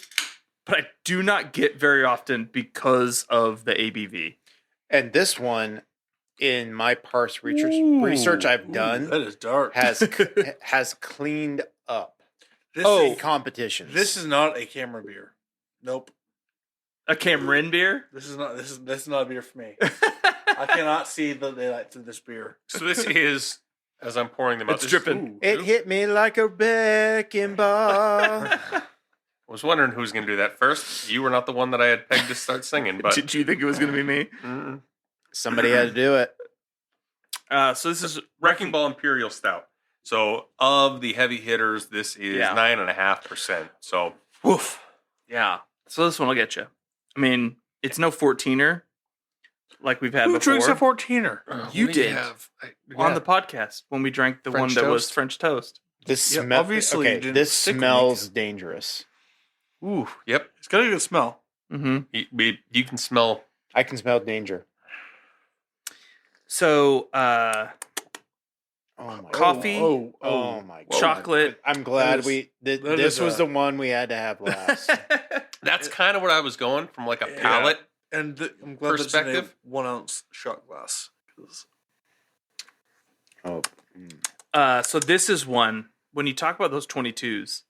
but I do not get very often because of the ABV. And this one, in my parse research I've done, that is dark. has cleaned up. Competitions. This is not a camera beer. Nope. A Cameron beer? This is not a beer for me. I cannot see the daylight through this beer. So this is, as I'm pouring them out, it's dripping. It hit me like a wrecking ball. I was wondering who was going to do that first. You were not the one that I had pegged to start singing. But did you think it was going to be me? Mm-mm. Somebody had to do it. So this is Wrecking Ball Imperial Stout. So of the heavy hitters, this is 9.5%. So, woof. Yeah. So this one will get you. I mean, it's no 14er like we've had before. Who drinks a 14er? You did on the podcast when we drank the French one that toast? was French toast. This smells dangerous. Ooh, yep. It's got a good smell. Mm-hmm. You can smell. I can smell danger. So, Oh my coffee, Oh my god. chocolate. I'm glad That this is was the one we had to have last. That's kind of what I was going from, like a palate. And I'm glad that's in a Perspective? 1 ounce shot glass. 'Cause So this is one, when you talk about those 22s,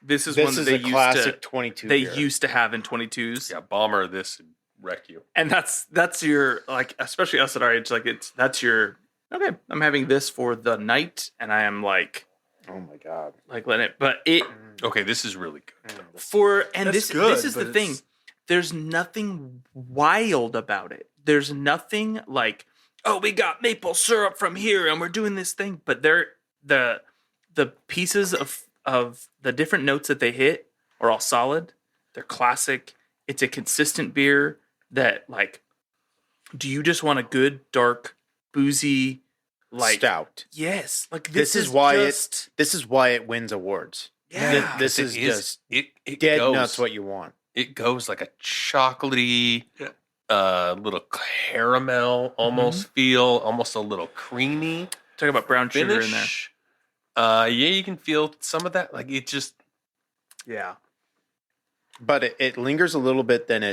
this is one that they a used classic to 22 they beer. used to have in 22s. Yeah, bomber. This would wreck you. And that's your, like, especially us at our age, like, that's your, okay, I'm having this for the night, and I am like, Oh my god. like, let it, but it, Okay, this is really good. this is the thing. There's nothing wild about it. There's nothing like, oh, we got maple syrup from here and we're doing this thing. But the pieces of the different notes that they hit are all solid. They're classic. It's a consistent beer that, like, do you just want a good, dark, boozy, like, stout. yes. Like, This is why it wins awards. Yeah. This is just it dead goes, nuts what you want. It goes like a chocolatey, little caramel almost feel, almost a little creamy. Talk about brown sugar in there. Yeah, you can feel some of that. Like, it just, Yeah. But it lingers a little bit, then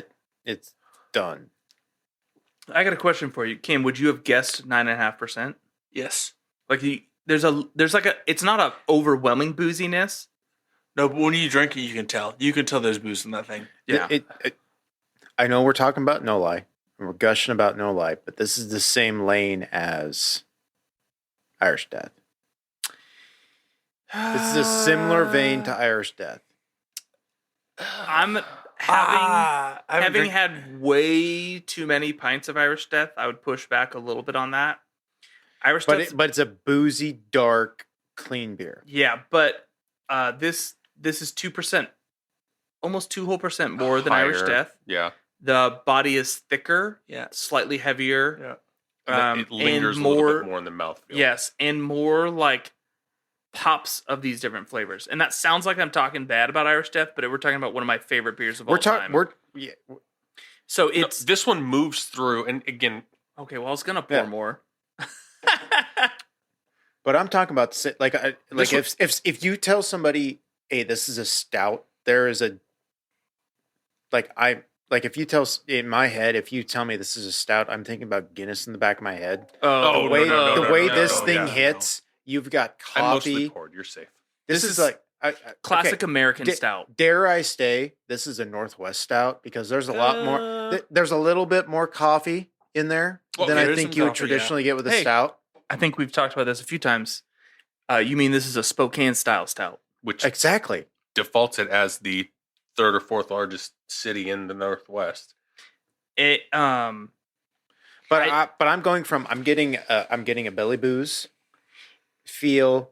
it's done. I got a question for you, Kim. Would you have guessed 9.5%? yes. Like, there's like a, it's not a overwhelming booziness. No, but when you drink it, you can tell. You can tell there's booze in that thing. Yeah. I know we're talking about No-Li, and we're gushing about No-Li, but this is the same lane as Irish Death. This is a similar vein to Irish Death. I'm having had way too many pints of Irish Death. I would push back a little bit on that. Irish Death, But it's a boozy, dark, clean beer. yeah, but this is 2%, almost 2% more than Irish higher. Death. Yeah. The body is thicker, Yeah. slightly heavier. Yeah. It lingers and a little bit more in the mouthfeel. Yes, and more like pops of these different flavors. And that sounds like I'm talking bad about Irish Death, but we're talking about one of my favorite beers of all time. So it's this one moves through, and again, okay. Well, I was gonna pour more. But I'm talking about if you tell somebody, hey, this is a stout, there is a if you tell in my head, if you tell me this is a stout, I'm thinking about Guinness in the back of my head. The way this thing hits, you've got coffee. I'm mostly poured. You're safe. This is like classic American stout. Dare I say this is a Northwest stout because there's a lot more. There's a little bit more coffee in there than I think you would traditionally get with a stout. I think we've talked about this a few times. You mean this is a Spokane-style stout? Which exactly defaults it as the third or fourth largest city in the Northwest. But I'm getting a belly booze feel,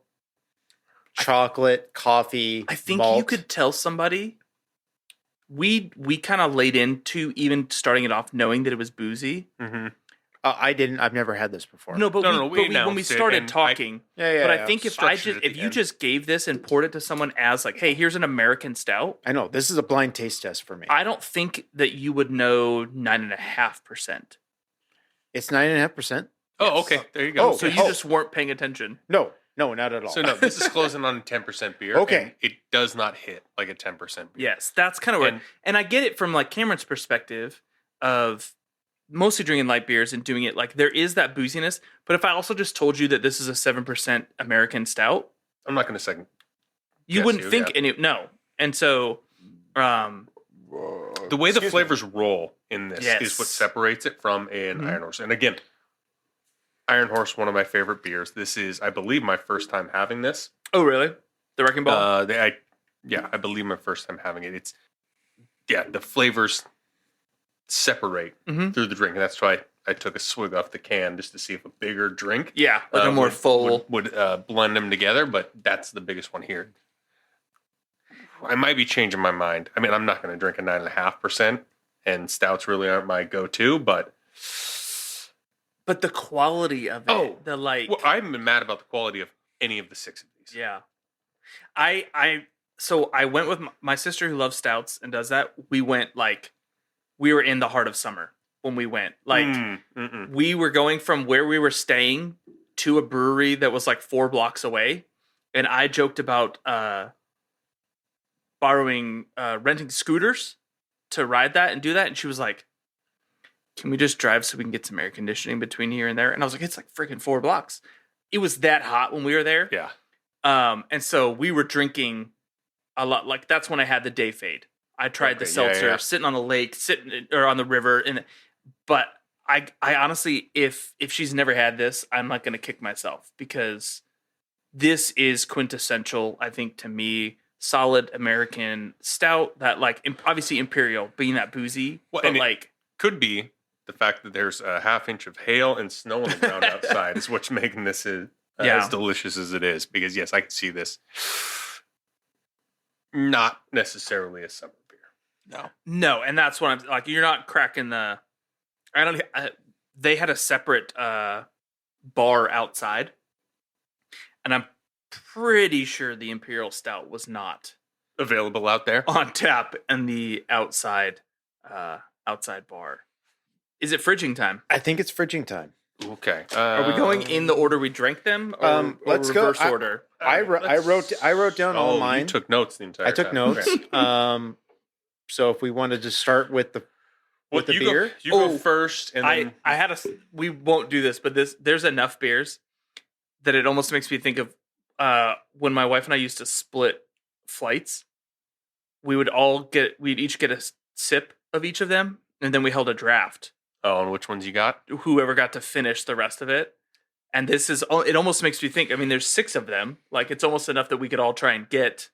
chocolate, coffee. I think malt. you could tell somebody. We kind of laid into even starting it off knowing that it was boozy. Mm-hmm. I didn't. I've never had this before. No, but when we started talking, but I think if you just gave this and poured it to someone as like, hey, here's an American stout. I know this is a blind taste test for me. I don't think that you would know 9.5%. It's 9.5%. Oh, okay. There you go. So you just weren't paying attention. No, not at all. So no, this is closing on a 10% beer. Okay, and it does not hit like a 10% beer. Yes, that's kind of where, and I get it from like Cameron's perspective of mostly drinking light beers and doing it like there is that booziness. But if I also just told you that this is a 7% American stout, I'm not going to second. You wouldn't think any no. And so, the way the flavors roll in this is what separates it from an Iron Horse. And again, Iron Horse, one of my favorite beers. This is, I believe, my first time having this. Oh, really? The Wrecking Ball? I believe my first time having it. The flavors separate through the drink, and that's why I took a swig off the can just to see if a bigger drink, like a more full, would blend them together. But that's the biggest one here. I might be changing my mind. I mean, I'm not going to drink a 9.5%, and stouts really aren't my go-to, but the quality of it, I haven't been mad about the quality of any of the six of these. Yeah, So I went with my sister who loves stouts and does that. We went we were in the heart of summer when we went. We were going from where we were staying to a brewery that was 4 blocks away. And I joked about renting scooters to ride that and do that. And she was like, can we just drive so we can get some air conditioning between here and there? And I was like, it's freaking 4 blocks. It was that hot when we were there. Yeah. And so we were drinking a lot. That's when I had the day fade. I tried the seltzer, sitting on the lake, or on the river. But I honestly, if she's never had this, I'm not going to kick myself, because this is quintessential, I think, to me, solid American stout that obviously Imperial being that boozy, well, but could be the fact that there's a half inch of hail and snow on the ground outside is what's making this as delicious as it is. Because yes, I can see this not necessarily a summer beer. No, and that's what I'm you're not cracking the. They had a separate bar outside, and I'm pretty sure the Imperial Stout was not available out there on tap in the outside bar. Is it fridging time? I think it's fridging time. Okay. Are we going in the order we drank them, or let's reverse go. order? I wrote down all mine. You took notes the entire time. I took notes. Okay. So if we wanted to start with the beer, you go first, and then we won't do this, but there's enough beers that it almost makes me think of when my wife and I used to split flights. We'd each get a sip of each of them, and then we held a draft. Oh, and which ones you got? Whoever got to finish the rest of it. And it almost makes me think, there's 6 of them. It's almost enough that we could all try and get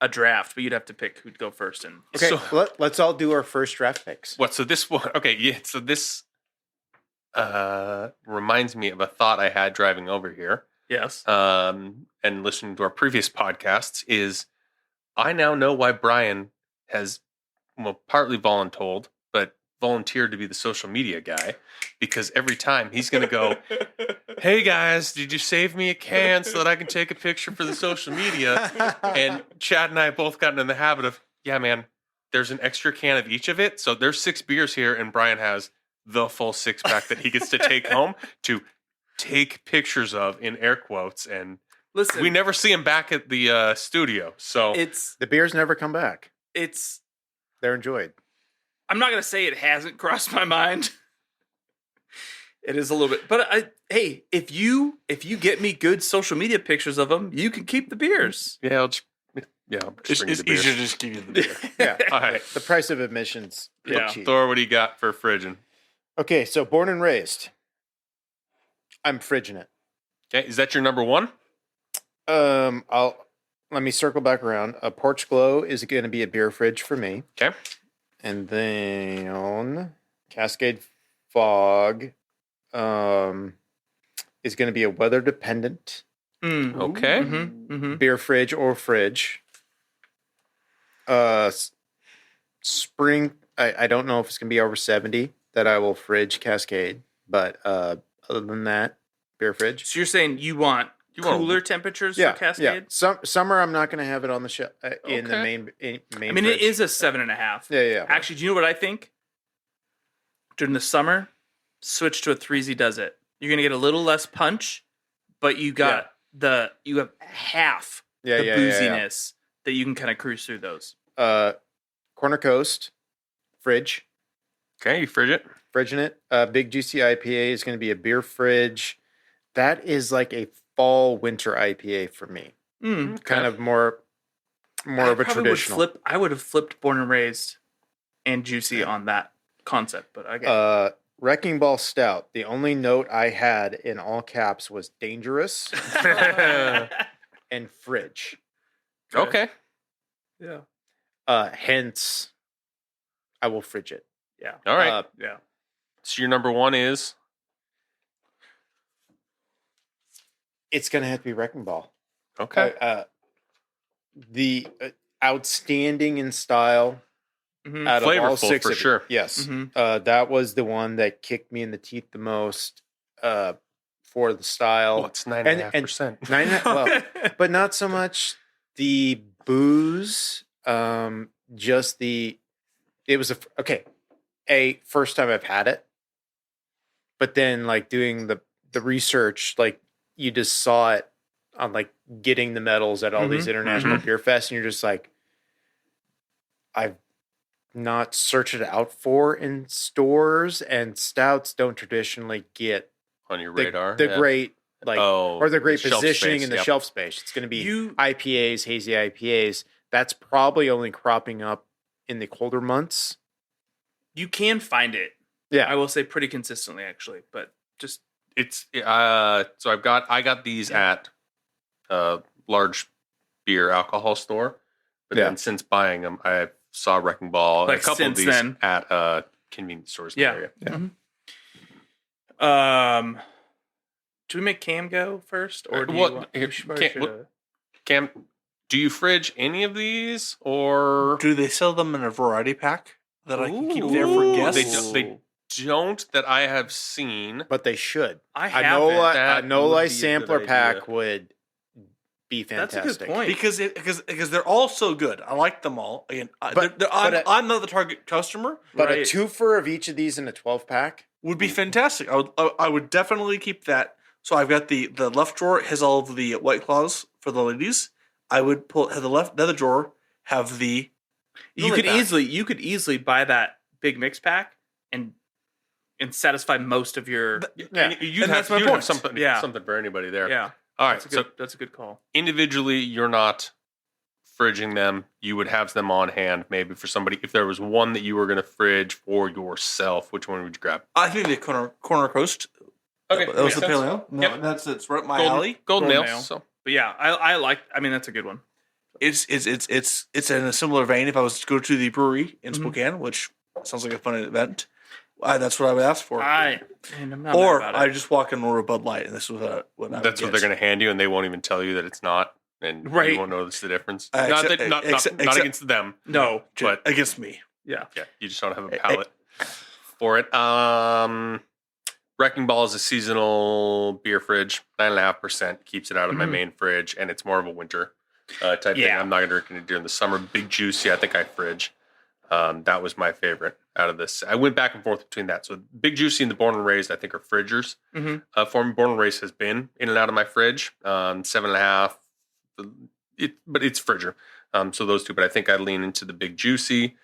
a draft, but you'd have to pick who'd go first. And okay, so let's all do our first draft picks. What? So this one, okay, yeah. So this reminds me of a thought I had driving over here. Yes. And listening to our previous podcasts is, I now know why Brian has, partly voluntold, but volunteered to be the social media guy, because every time he's going to go, hey guys, did you save me a can so that I can take a picture for the social media? And Chad and I both gotten in the habit of, yeah, man, there's an extra can of each of it. So there's 6 beers here, and Brian has the full 6-pack that he gets to take home to take pictures of, in air quotes. And listen, we never see him back at the studio. So the beers never come back. They're enjoyed. I'm not going to say it hasn't crossed my mind. It is a little bit, but hey, if you get me good social media pictures of them, you can keep the beers. Yeah, I'll just it's easier to just give you the beer. Yeah, all right. The price of admissions. Cheap. Thor, what do you got for fridging? Okay, so born and raised. I'm fridging it. Okay, is that your number 1? Let me circle back around. A Porch Glow is going to be a beer fridge for me. Okay. And then Cascade Fog is going to be a weather dependent. Okay. Beer fridge or fridge. Spring, I don't know if it's going to be over 70 that I will fridge Cascade, but other than that, beer fridge. So you're saying you want cooler temperatures for Cascade? Yeah. Summer, I'm not going to have it on the shelf in the main fridge. It is a 7.5. Yeah. Actually, do you know what I think? During the summer, switch to a 3Z does it. You're going to get a little less punch, but you have half the booziness that you can kind of cruise through those. Corner Coast, fridge. Okay, you fridge it. Fridging it. Big Juicy IPA is going to be a beer fridge. That is like a fall winter IPA for me. Kind of more of a traditional. I would have flipped Born and Raised and Juicy on that concept, but I get Wrecking Ball Stout. The only note I had in all caps was dangerous and fridge. Okay. Yeah. Hence, I will fridge it. Yeah. All right. Yeah. So your number 1 is? It's going to have to be Wrecking Ball. Okay. The outstanding in style. Out flavorful of all 6 for sure. Yes. That was the one that kicked me in the teeth the most for the style. Well, it's 9.5%. 9.5, well, but not so much the booze, just it was a first time I've had it, but then like doing the research, like you just saw it on like getting the medals at all these international beer fests, and you're just like, I've not searched it out for in stores, and stouts don't traditionally get on your radar. The great or the great positioning space, in the shelf space. It's going to be IPAs, hazy IPAs. That's probably only cropping up in the colder months. You can find it. Yeah, I will say pretty consistently, actually, but just it's so I got these at a large beer alcohol store, but then since buying them, I saw Wrecking Ball and a couple of these at convenience stores in the area. Yeah. Do we make Cam go first, or do Cam? Do you fridge any of these, or do they sell them in a variety pack that I can keep there for guests? They don't that I have seen, but they should. A No-Li sampler pack would be fantastic. That's a good point because they're all so good. I like them all. Again, I'm not the target customer, but a twofer of each of these in a 12-pack would be fantastic. I would definitely keep that. So I've got the left drawer has all of the White Claws for the ladies. I would have the other drawer have the. You could easily buy that big mix pack and satisfy most of your. You'd have something for anybody there. Yeah. All right. That's a good call. Individually, you're not fridging them. You would have them on hand, maybe for somebody. If there was one that you were going to fridge for yourself, which one would you grab? I think the corner coast. Okay, that was the pale ale. No, it's right up my alley. Golden ale. So. But yeah, I mean, that's a good one. It's in a similar vein. If I was to go to the brewery in Spokane, which sounds like a fun event, that's what I would ask for. I'm not mad about I just walk in and order a Bud Light, and this is what that's what they're going to hand you, and they won't even tell you that it's not, and you won't notice the difference. Not against them, no, but against me. Yeah. You just don't have a palate for it. Wrecking Ball is a seasonal beer fridge. 9.5% keeps it out of my main fridge, and it's more of a winter type thing. I'm not going to drink it during the summer. Big Juicy, I think I fridge. That was my favorite out of this. I went back and forth between that. So Big Juicy and the Born and Raised, I think, are fridgers. For me, Born and Raised has been in and out of my fridge. 7.5, but it's fridger. So those two, but I think I lean into the Big Juicy.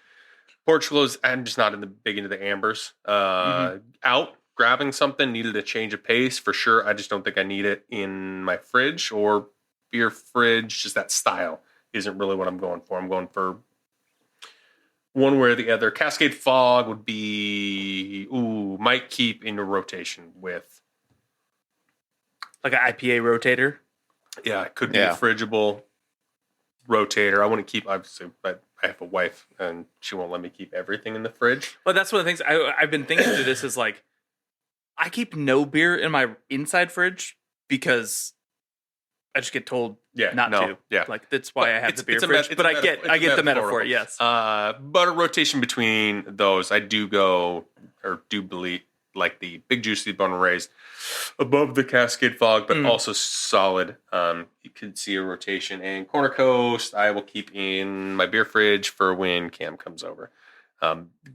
Porch, I'm just not big into the ambers. Out. Grabbing something, needed a change of pace for sure. I just don't think I need it in my fridge or beer fridge. Just that style isn't really what I'm going for. I'm going for one way or the other. Cascade Fog would be, might keep in a rotation with. Like an IPA rotator? Yeah, it could be a fridgeable rotator. I wouldn't keep, obviously, but I have a wife and she won't let me keep everything in the fridge. But that's one of the things I've been thinking through this is like, I keep no beer in my inside fridge because I just get told not to. Yeah. Like that's why I have the beer fridge. But I get the metaphor, yes. But a rotation between those, I do believe like the Big Juicy Born and Raised above the Cascade Fog, but also solid. You could see a rotation. And Corner Coast, I will keep in my beer fridge for when Cam comes over.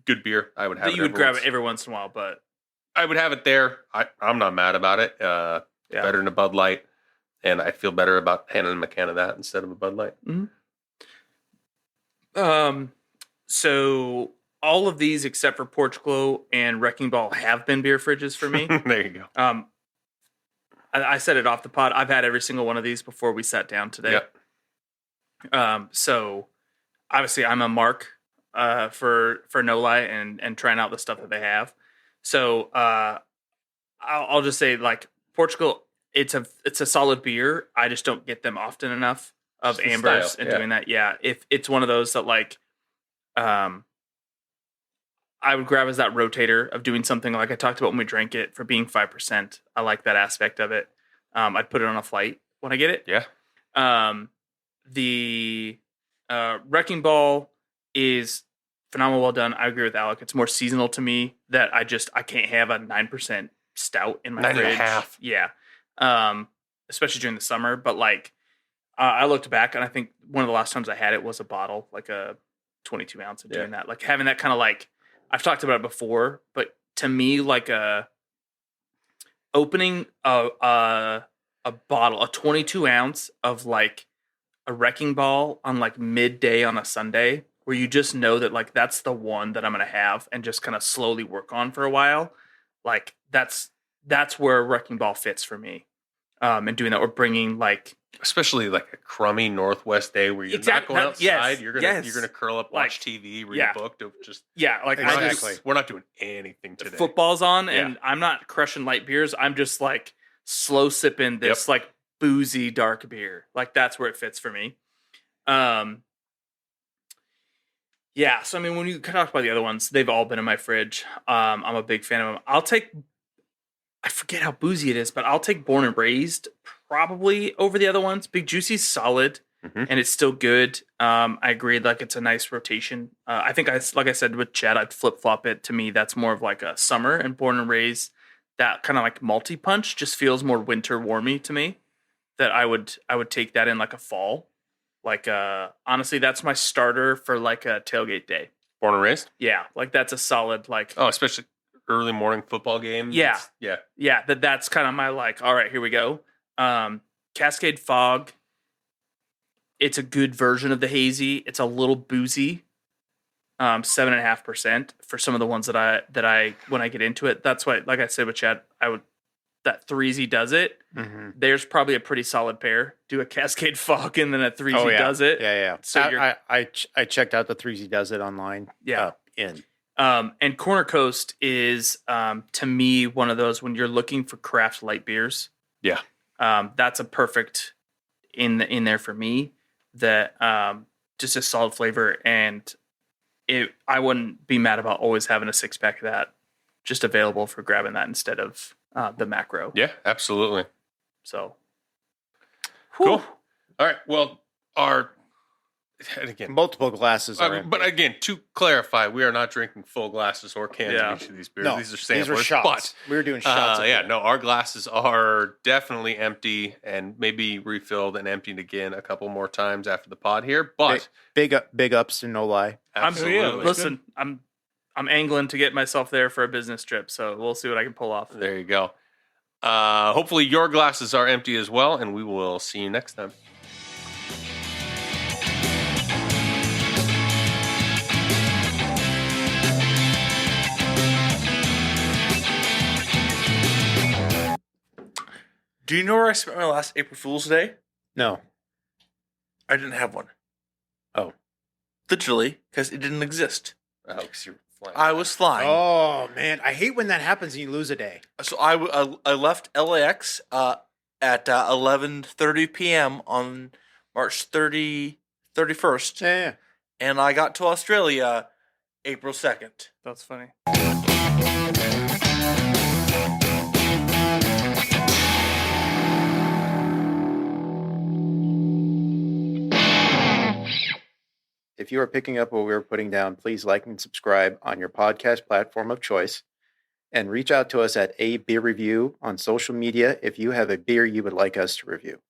Good beer. I would have it. You would grab it every once in a while, but I would have it there. I'm not mad about it. Better than a Bud Light. And I feel better about handling a can of that instead of a Bud Light. So all of these except for Porch Glow and Wrecking Ball have been beer fridges for me. There you go. I said it off the pod. I've had every single one of these before we sat down today. Yep. So obviously I'm a mark for No-Li and trying out the stuff that they have. So I'll just say like Portugal, it's a solid beer. I just don't get them often enough of ambers and doing that. Yeah, if it's one of those that like, I would grab as that rotator of doing something like I talked about when we drank it for being 5%. I like that aspect of it. I'd put it on a flight when I get it. Yeah. The Wrecking Ball is phenomenal, well done. I agree with Alec. It's more seasonal to me that I can't have a 9% stout in my fridge. 9.5. Yeah. Especially during the summer. But like I looked back, and I think one of the last times I had it was a bottle, like a 22 ounce, and doing that, like having that kind of like I've talked about it before, but to me, like opening a bottle, a 22 ounce of like a wrecking ball on like midday on a Sunday, where you just know that like that's the one that I'm gonna have and just kind of slowly work on for a while. Like that's where wrecking ball fits for me. And doing that, or bringing like, especially like a crummy Northwest day where you're not going outside, you're gonna curl up, watch TV, read a book, like exactly. We're not doing anything today. Football's on, and I'm not crushing light beers. I'm just like slow sipping this like boozy dark beer. Like that's where it fits for me. Yeah, so I mean, when you talk about the other ones, they've all been in my fridge. I'm a big fan of them. I forget how boozy it is, but I'll take Born and Raised probably over the other ones. Big Juicy's solid, and it's still good. I agreed, like it's a nice rotation. I think like I said with Chad, I'd flip flop it. To me, that's more of like a summer, and Born and Raised, that kind of like multi punch, just feels more winter warmy to me. That I would take that in like a fall. Like honestly, that's my starter for like a tailgate day. Born and Raised, yeah, like that's a solid like. Oh, especially early morning football game. Yeah. That's kind of my like. All right, here we go. Cascade Fog. It's a good version of the hazy. It's a little boozy. 7.5% for some of the ones that I when I get into it. That's why, like I said with Chad, that 3Z does it. Mm-hmm. There's probably a pretty solid pair. Do a Cascade Fog and then a 3Z does it. Yeah. So I checked out the 3Z does it online. Yeah. And Corner Coast is, to me, one of those when you're looking for craft light beers. Yeah. That's a perfect in there for me. That just a solid flavor, and I wouldn't be mad about always having a 6-pack of that just available for grabbing that instead of the macro. Yeah, absolutely. So cool. All right. Well, and again, multiple glasses are but again, to clarify, we are not drinking full glasses or cans of each of these beers. No, these are samplers. These are shots. We were doing shots. Our glasses are definitely empty and maybe refilled and emptied again a couple more times after the pod here. But big ups to No-Li. Absolutely. Listen, I'm angling to get myself there for a business trip, so we'll see what I can pull off. There you go. Hopefully your glasses are empty as well, and we will see you next time. Do you know where I spent my last April Fool's Day? No. I didn't have one. Oh. Literally, because it didn't exist. Oh, because you're flying. I was flying. Oh, man. I hate when that happens and you lose a day. So I left LAX at 11:30 p.m. on March 31st. Yeah. And I got to Australia April 2nd. That's funny. If you are picking up what we are putting down, please like and subscribe on your podcast platform of choice. And reach out to us at A Beer Review on social media if you have a beer you would like us to review.